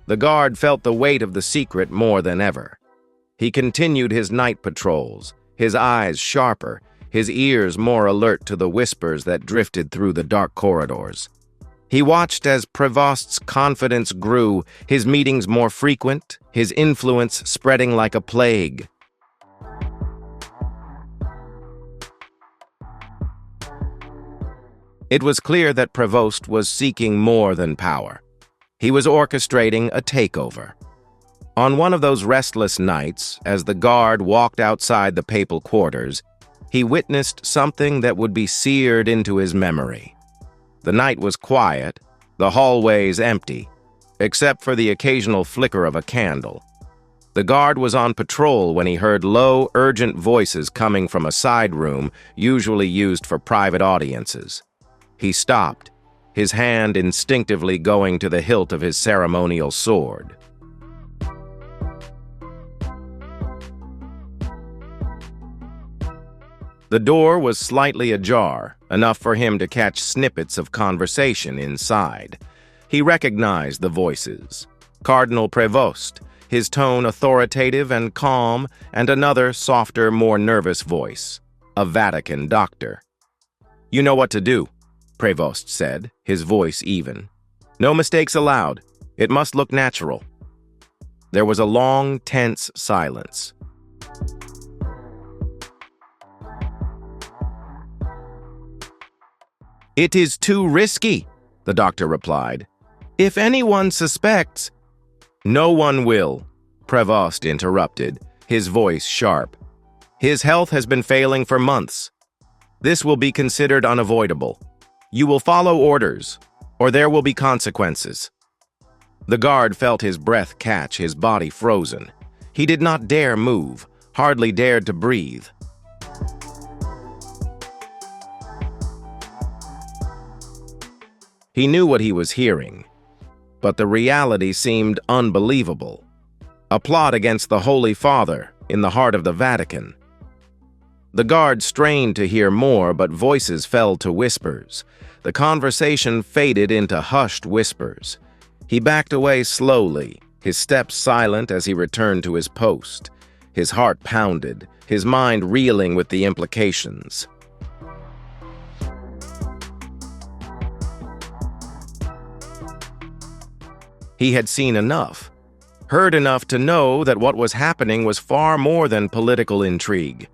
The guard felt the weight of the secret more than ever. He continued his night patrols, his eyes sharper, his ears more alert to the whispers that drifted through the dark corridors. He watched as Prevost's confidence grew, his meetings more frequent, his influence spreading like a plague. It was clear that Prevost was seeking more than power. He was orchestrating a takeover. On one of those restless nights, as the guard walked outside the papal quarters, he witnessed something that would be seared into his memory. The night was quiet, the hallways empty, except for the occasional flicker of a candle. The guard was on patrol when he heard low, urgent voices coming from a side room usually used for private audiences. He stopped, his hand instinctively going to the hilt of his ceremonial sword. The door was slightly ajar, enough for him to catch snippets of conversation inside. He recognized the voices. Cardinal Prevost, his tone authoritative and calm, and another, softer, more nervous voice, a Vatican doctor. "You know what to do," Prevost said, his voice even. "No mistakes allowed. It must look natural." There was a long, tense silence. "It is too risky," the doctor replied. "If anyone suspects—" "No one will," Prevost interrupted, his voice sharp. "His health has been failing for months. This will be considered unavoidable. "You will follow orders, or there will be consequences." The guard felt his breath catch, his body frozen. He did not dare move, hardly dared to breathe. He knew what he was hearing, but the reality seemed unbelievable. A plot against the Holy Father in the heart of the Vatican. The guard strained to hear more, but voices fell to whispers. The conversation faded into hushed whispers. He backed away slowly, his steps silent as he returned to his post. His heart pounded, his mind reeling with the implications. He had seen enough, heard enough to know that what was happening was far more than political intrigue.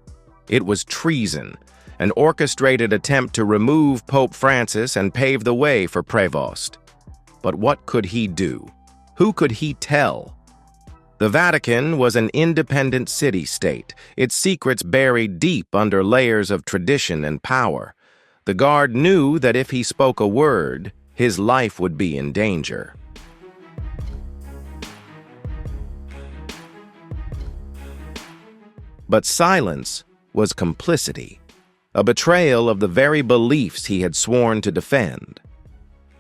It was treason, an orchestrated attempt to remove Pope Francis and pave the way for Prevost. But what could he do? Who could he tell? The Vatican was an independent city-state, its secrets buried deep under layers of tradition and power. The guard knew that if he spoke a word, his life would be in danger. But silence was complicity, a betrayal of the very beliefs he had sworn to defend.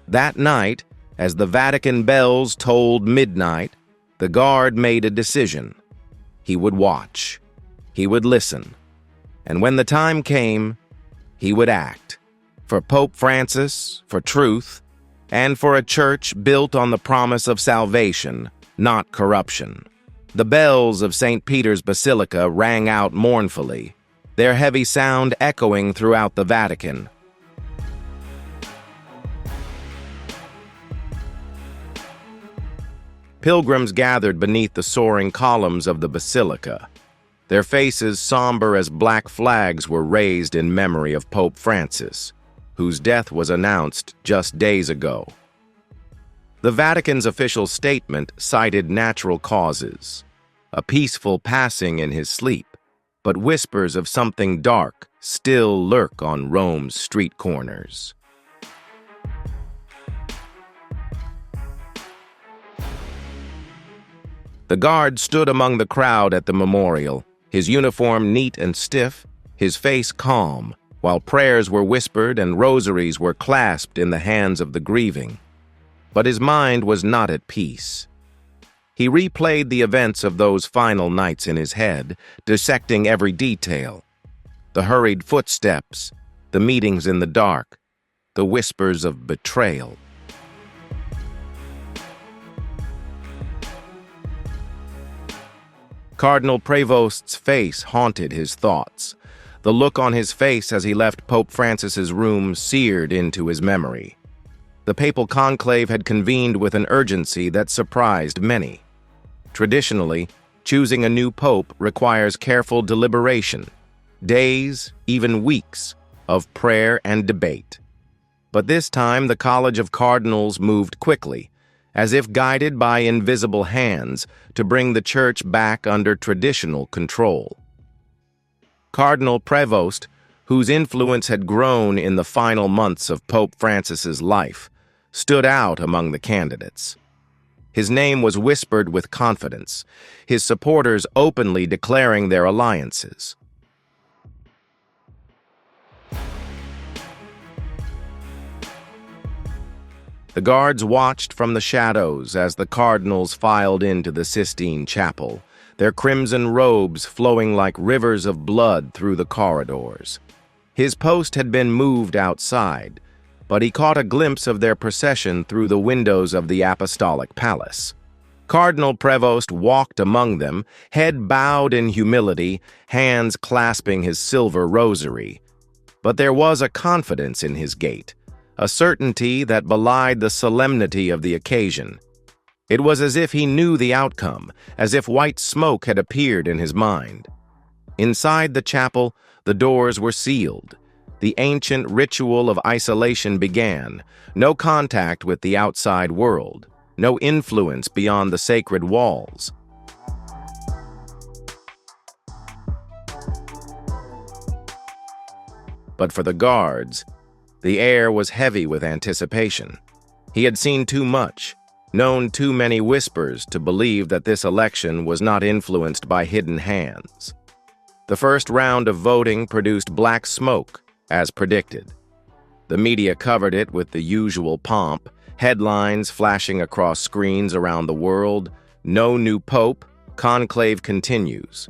That night, as the Vatican bells tolled midnight, the guard made a decision. He would watch. He would listen. And when the time came, he would act. For Pope Francis, for truth, and for a church built on the promise of salvation, not corruption. The bells of St. Peter's Basilica rang out mournfully, their heavy sound echoing throughout the Vatican. Pilgrims gathered beneath the soaring columns of the basilica. Their faces, somber as black flags, were raised in memory of Pope Francis, whose death was announced just days ago. The Vatican's official statement cited natural causes, a peaceful passing in his sleep, but whispers of something dark still lurk on Rome's street corners. The guard stood among the crowd at the memorial, his uniform neat and stiff, his face calm, while prayers were whispered and rosaries were clasped in the hands of the grieving. But his mind was not at peace. He replayed the events of those final nights in his head, dissecting every detail. The hurried footsteps, the meetings in the dark, the whispers of betrayal. Cardinal Prevost's face haunted his thoughts. The look on his face as he left Pope Francis's room seared into his memory. The papal conclave had convened with an urgency that surprised many. Traditionally, choosing a new pope requires careful deliberation, days, even weeks, of prayer and debate. But this time the College of Cardinals moved quickly, as if guided by invisible hands, to bring the Church back under traditional control. Cardinal Prevost, whose influence had grown in the final months of Pope Francis's life, stood out among the candidates. His name was whispered with confidence, his supporters openly declaring their alliances. The guards watched from the shadows as the cardinals filed into the Sistine Chapel, their crimson robes flowing like rivers of blood through the corridors. His post had been moved outside, but he caught a glimpse of their procession through the windows of the Apostolic Palace. Cardinal Prevost walked among them, head bowed in humility, hands clasping his silver rosary. But there was a confidence in his gait, a certainty that belied the solemnity of the occasion. It was as if he knew the outcome, as if white smoke had appeared in his mind. Inside the chapel, the doors were sealed. The ancient ritual of isolation began, no contact with the outside world, no influence beyond the sacred walls. But for the guards, The air was heavy with anticipation. He had seen too much, known too many whispers to believe that this election was not influenced by hidden hands. The first round of voting produced black smoke, as predicted. The media covered it with the usual pomp, headlines flashing across screens around the world, "No new pope, conclave continues."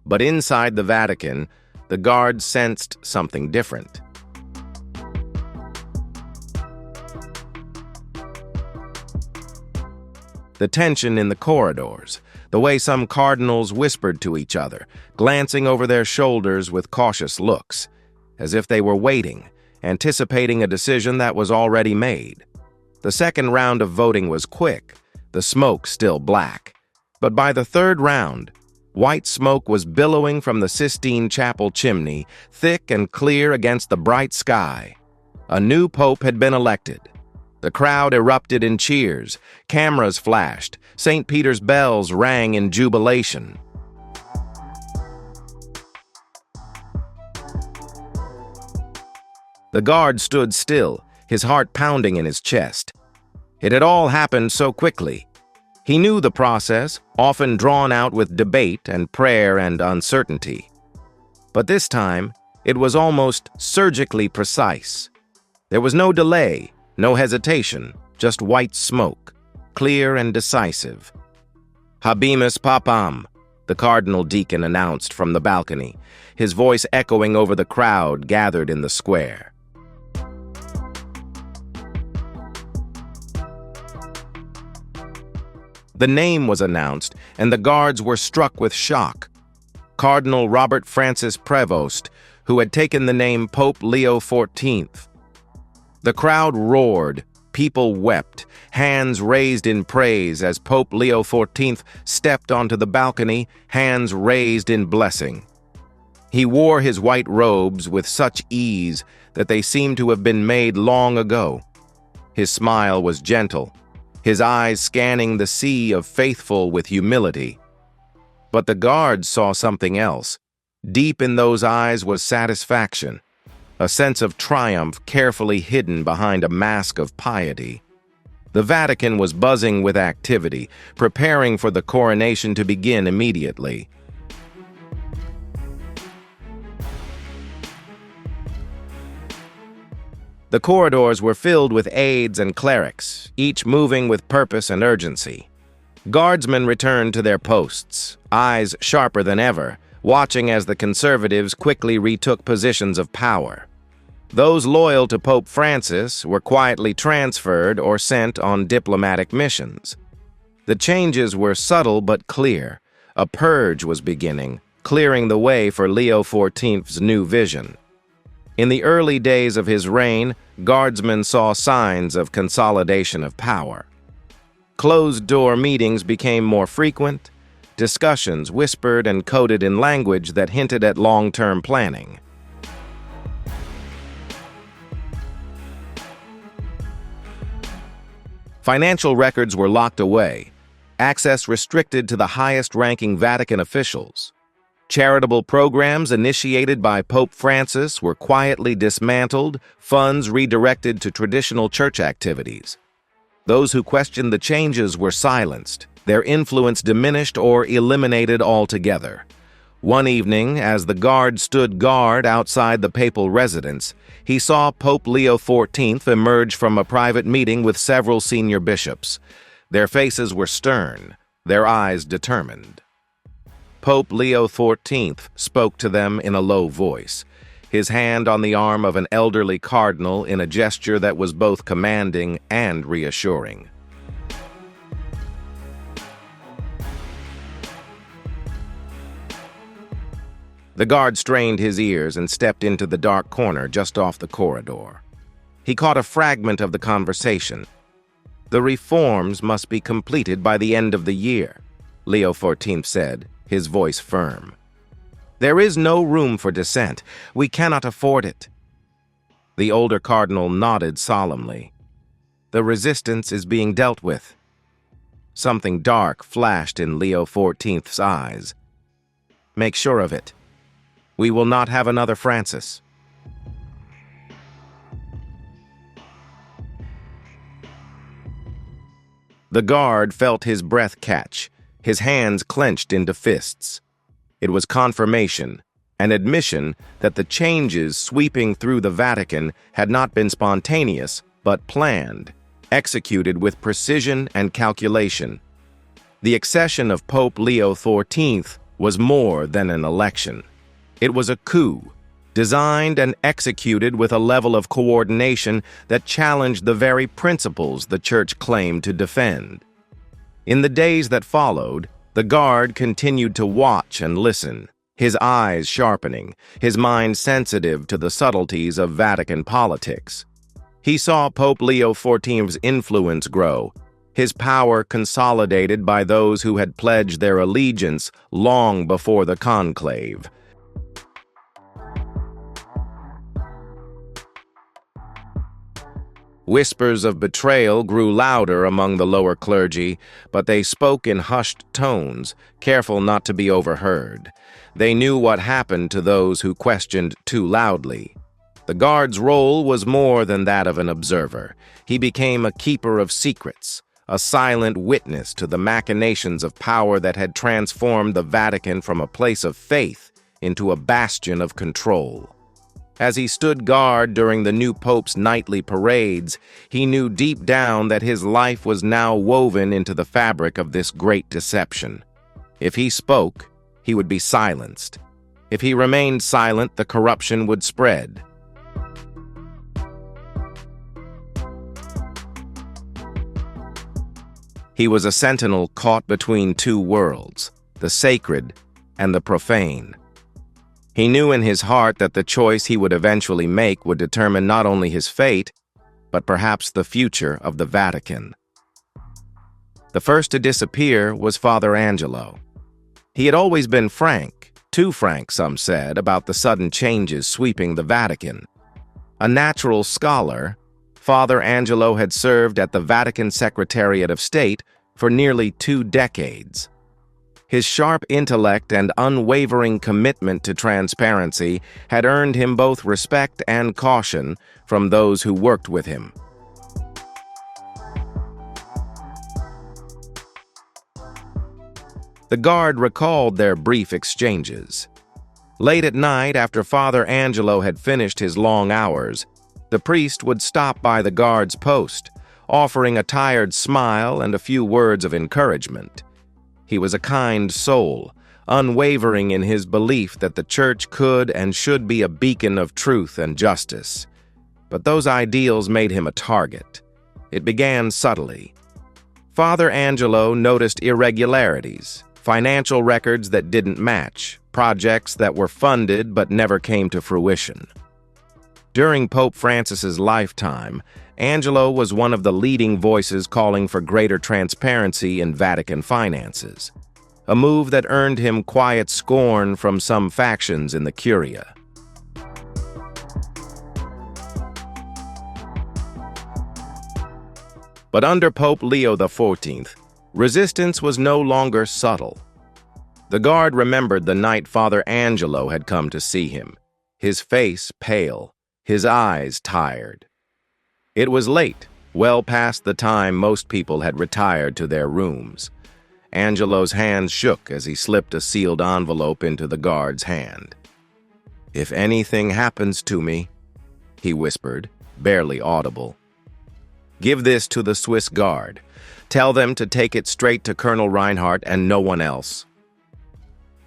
But inside the Vatican, the guards sensed something different. The tension in the corridors, the way some cardinals whispered to each other, glancing over their shoulders with cautious looks, as if they were waiting, anticipating a decision that was already made. The second round of voting was quick, the smoke still black. But by the third round, white smoke was billowing from the Sistine Chapel chimney, thick and clear against the bright sky. A new pope had been elected. The crowd erupted in cheers, cameras flashed, St. Peter's bells rang in jubilation. The guard stood still, his heart pounding in his chest. It had all happened so quickly. He knew the process, often drawn out with debate and prayer and uncertainty. But this time, it was almost surgically precise. There was no delay, no hesitation, just white smoke, clear and decisive. "Habemus Papam," the cardinal deacon announced from the balcony, his voice echoing over the crowd gathered in the square. The name was announced, and the guards were struck with shock. Cardinal Robert Francis Prevost, who had taken the name Pope Leo XIV. The crowd roared, people wept, hands raised in praise as Pope Leo XIV stepped onto the balcony, hands raised in blessing. He wore his white robes with such ease that they seemed to have been made long ago. His smile was gentle, his eyes scanning the sea of faithful with humility. But the guards saw something else. Deep in those eyes was satisfaction, a sense of triumph carefully hidden behind a mask of piety. The Vatican was buzzing with activity, preparing for the coronation to begin immediately. The corridors were filled with aides and clerics, each moving with purpose and urgency. Guardsmen returned to their posts, eyes sharper than ever, watching as the conservatives quickly retook positions of power. Those loyal to Pope Francis were quietly transferred or sent on diplomatic missions. The changes were subtle but clear. A purge was beginning, clearing the way for Leo XIV's new vision. In the early days of his reign, guardsmen saw signs of consolidation of power. Closed-door meetings became more frequent, discussions whispered and coded in language that hinted at long-term planning. Financial records were locked away, access restricted to the highest-ranking Vatican officials. Charitable programs initiated by Pope Francis were quietly dismantled, funds redirected to traditional church activities. Those who questioned the changes were silenced, their influence diminished or eliminated altogether. One evening, as the guard stood guard outside the papal residence, he saw Pope Leo XIV emerge from a private meeting with several senior bishops. Their faces were stern, their eyes determined. Pope Leo XIV spoke to them in a low voice, his hand on the arm of an elderly cardinal in a gesture that was both commanding and reassuring. The guard strained his ears and stepped into the dark corner just off the corridor. He caught a fragment of the conversation. "The reforms must be completed by the end of the year," Leo XIV said, his voice firm. "There is no room for dissent. We cannot afford it." The older cardinal nodded solemnly. "The resistance is being dealt with." Something dark flashed in Leo XIV's eyes. "Make sure of it. We will not have another Francis." The guard felt his breath catch, his hands clenched into fists. It was confirmation, an admission that the changes sweeping through the Vatican had not been spontaneous, but planned, executed with precision and calculation. The accession of Pope Leo XIV was more than an election. It was a coup, designed and executed with a level of coordination that challenged the very principles the Church claimed to defend. In the days that followed, the guard continued to watch and listen, his eyes sharpening, his mind sensitive to the subtleties of Vatican politics. He saw Pope Leo XIV's influence grow, his power consolidated by those who had pledged their allegiance long before the conclave. Whispers of betrayal grew louder among the lower clergy, but they spoke in hushed tones, careful not to be overheard. They knew what happened to those who questioned too loudly. The guard's role was more than that of an observer. He became a keeper of secrets, a silent witness to the machinations of power that had transformed the Vatican from a place of faith into a bastion of control. As he stood guard during the new pope's nightly parades, he knew deep down that his life was now woven into the fabric of this great deception. If he spoke, he would be silenced. If he remained silent, the corruption would spread. He was a sentinel caught between two worlds, the sacred and the profane. He knew in his heart that the choice he would eventually make would determine not only his fate, but perhaps the future of the Vatican. The first to disappear was Father Angelo. He had always been frank, too frank, some said, about the sudden changes sweeping the Vatican. A natural scholar, Father Angelo had served at the Vatican Secretariat of State for nearly 2 decades. His sharp intellect and unwavering commitment to transparency had earned him both respect and caution from those who worked with him. The guard recalled their brief exchanges. Late at night, after Father Angelo had finished his long hours, the priest would stop by the guard's post, offering a tired smile and a few words of encouragement. He was a kind soul, unwavering in his belief that the Church could and should be a beacon of truth and justice. But those ideals made him a target. It began subtly. Father Angelo noticed irregularities, financial records that didn't match, projects that were funded but never came to fruition. During Pope Francis's lifetime, Angelo was one of the leading voices calling for greater transparency in Vatican finances, a move that earned him quiet scorn from some factions in the Curia. But under Pope Leo XIV, resistance was no longer subtle. The guard remembered the night Father Angelo had come to see him, his face pale, his eyes tired. It was late, well past the time most people had retired to their rooms. Angelo's hands shook as he slipped a sealed envelope into the guard's hand. "If anything happens to me," he whispered, barely audible, "give this to the Swiss guard. Tell them to take it straight to Colonel Reinhardt and no one else."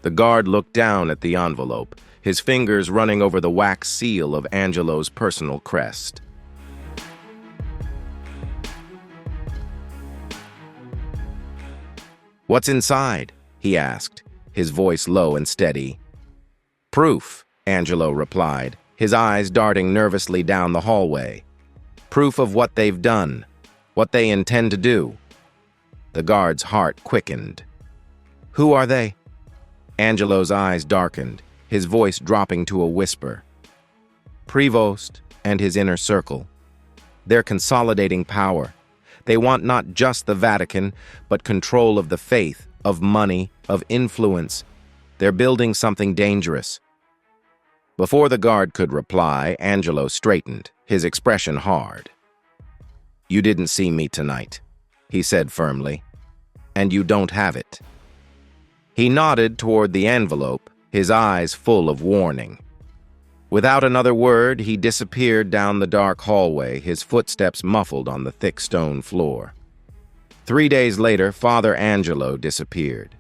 The guard looked down at the envelope, his fingers running over the wax seal of Angelo's personal crest. "What's inside?" he asked, his voice low and steady. "Proof," Angelo replied, his eyes darting nervously down the hallway. "Proof of what they've done, what they intend to do." The guard's heart quickened. "Who are they?" Angelo's eyes darkened, his voice dropping to a whisper. "Prevost and his inner circle. They're consolidating power. They want not just the Vatican, but control of the faith, of money, of influence. They're building something dangerous." Before the guard could reply, Angelo straightened, his expression hard. "You didn't see me tonight," he said firmly, "and you don't have it." He nodded toward the envelope, his eyes full of warning. Without another word, he disappeared down the dark hallway, his footsteps muffled on the thick stone floor. 3 days later, Father Angelo disappeared.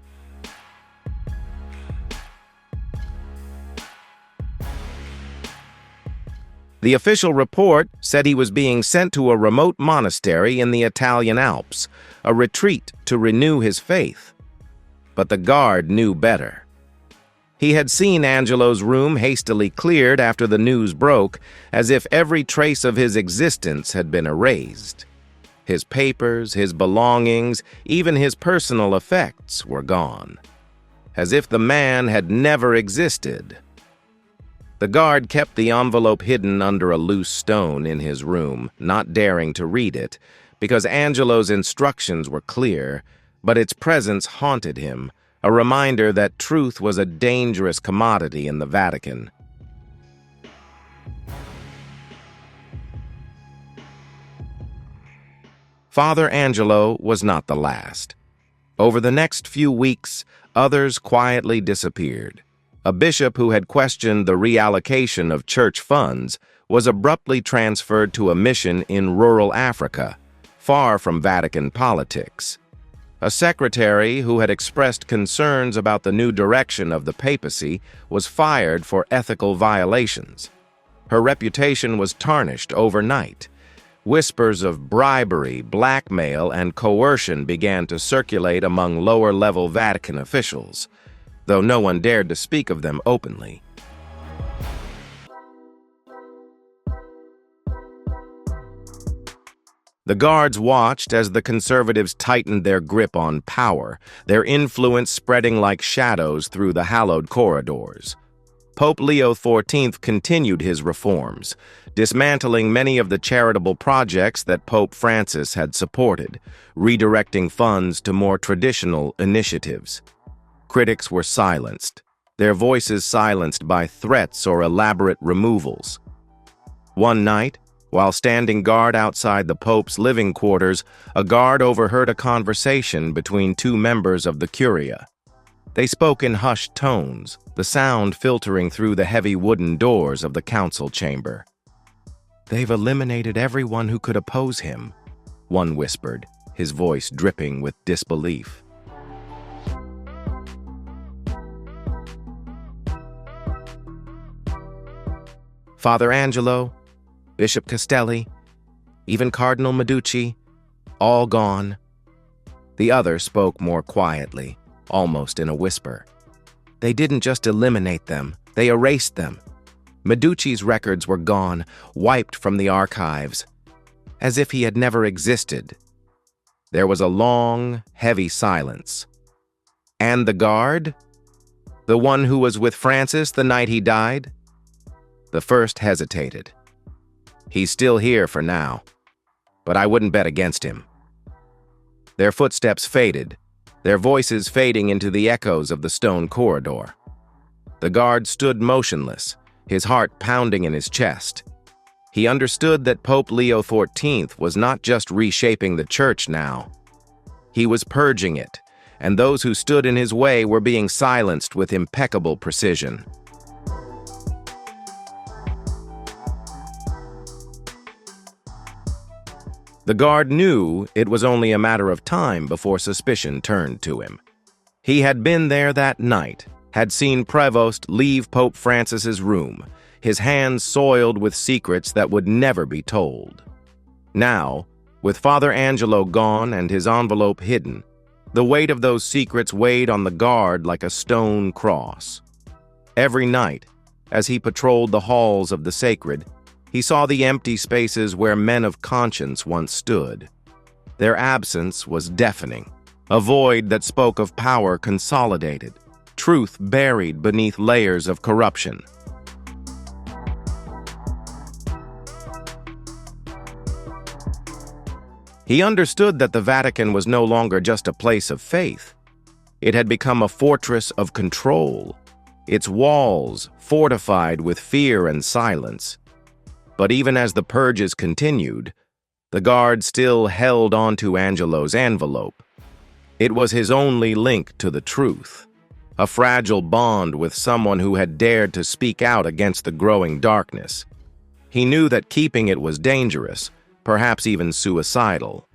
The official report said he was being sent to a remote monastery in the Italian Alps, a retreat to renew his faith. But the guard knew better. He had seen Angelo's room hastily cleared after the news broke, as if every trace of his existence had been erased. His papers, his belongings, even his personal effects were gone, as if the man had never existed. The guard kept the envelope hidden under a loose stone in his room, not daring to read it, because Angelo's instructions were clear, but its presence haunted him, a reminder that truth was a dangerous commodity in the Vatican. Father Angelo was not the last. Over the next few weeks, others quietly disappeared. A bishop who had questioned the reallocation of church funds was abruptly transferred to a mission in rural Africa, far from Vatican politics. A secretary who had expressed concerns about the new direction of the papacy was fired for ethical violations. Her reputation was tarnished overnight. Whispers of bribery, blackmail, and coercion began to circulate among lower-level Vatican officials, though no one dared to speak of them openly. The guards watched as the conservatives tightened their grip on power, their influence spreading like shadows through the hallowed corridors. Pope Leo XIV continued his reforms, dismantling many of the charitable projects that Pope Francis had supported, redirecting funds to more traditional initiatives. Critics were silenced, their voices silenced by threats or elaborate removals. One night, while standing guard outside the Pope's living quarters, a guard overheard a conversation between two members of the Curia. They spoke in hushed tones, the sound filtering through the heavy wooden doors of the council chamber. "They've eliminated everyone who could oppose him," one whispered, his voice dripping with disbelief. Father Angelo, Bishop Castelli, even Cardinal Medici, all gone. The other spoke more quietly, almost in a whisper. "They didn't just eliminate them, they erased them. Medici's records were gone, wiped from the archives, as if he had never existed." There was a long, heavy silence. "And the guard? The one who was with Francis the night he died?" The first hesitated. "He's still here for now, but I wouldn't bet against him." Their footsteps faded, their voices fading into the echoes of the stone corridor. The guard stood motionless, his heart pounding in his chest. He understood that Pope Leo XIV was not just reshaping the church now. He was purging it, and those who stood in his way were being silenced with impeccable precision. The guard knew it was only a matter of time before suspicion turned to him. He had been there that night, had seen Prevost leave Pope Francis's room, his hands soiled with secrets that would never be told. Now, with Father Angelo gone and his envelope hidden, the weight of those secrets weighed on the guard like a stone cross. Every night, as he patrolled the halls of the sacred, he saw the empty spaces where men of conscience once stood. Their absence was deafening, a void that spoke of power consolidated, truth buried beneath layers of corruption. He understood that the Vatican was no longer just a place of faith. It had become a fortress of control, its walls fortified with fear and silence. But even as the purges continued, The guard still held onto Angelo's envelope. It was his only link to the truth, a fragile bond with someone who had dared to speak out against the growing darkness. He knew that keeping it was dangerous, perhaps even suicidal.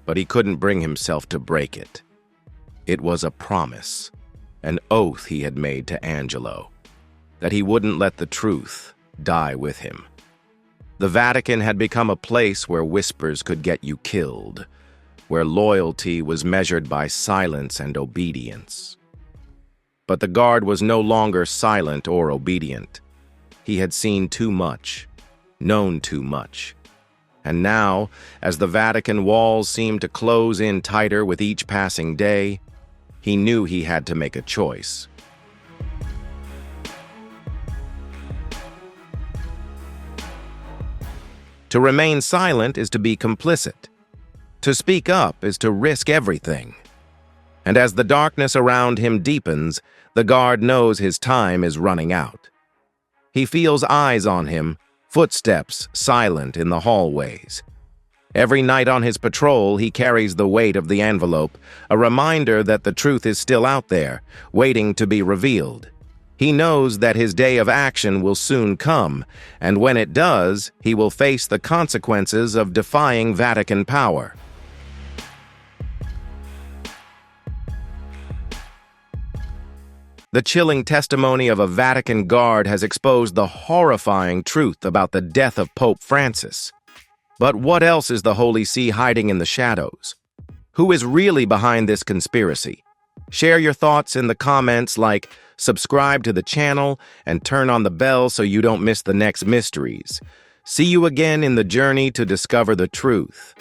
But he couldn't bring himself to break it. It was a promise, an oath he had made to Angelo, that he wouldn't let the truth die with him. The Vatican had become a place where whispers could get you killed, where loyalty was measured by silence and obedience. But the guard was no longer silent or obedient. He had seen too much, known too much. And now, as the Vatican walls seemed to close in tighter with each passing day, he knew he had to make a choice. To remain silent is to be complicit. To speak up is to risk everything. And as the darkness around him deepens, the guard knows his time is running out. He feels eyes on him, footsteps silent in the hallways. Every night on his patrol, he carries the weight of the envelope, a reminder that the truth is still out there, waiting to be revealed. He knows that his day of action will soon come, and when it does, he will face the consequences of defying Vatican power. The chilling testimony of a Vatican guard has exposed the horrifying truth about the death of Pope Francis. But what else is the Holy See hiding in the shadows? Who is really behind this conspiracy? Share your thoughts in the comments, like, subscribe to the channel, and turn on the bell so you don't miss the next mysteries. See you again in the journey to discover the truth.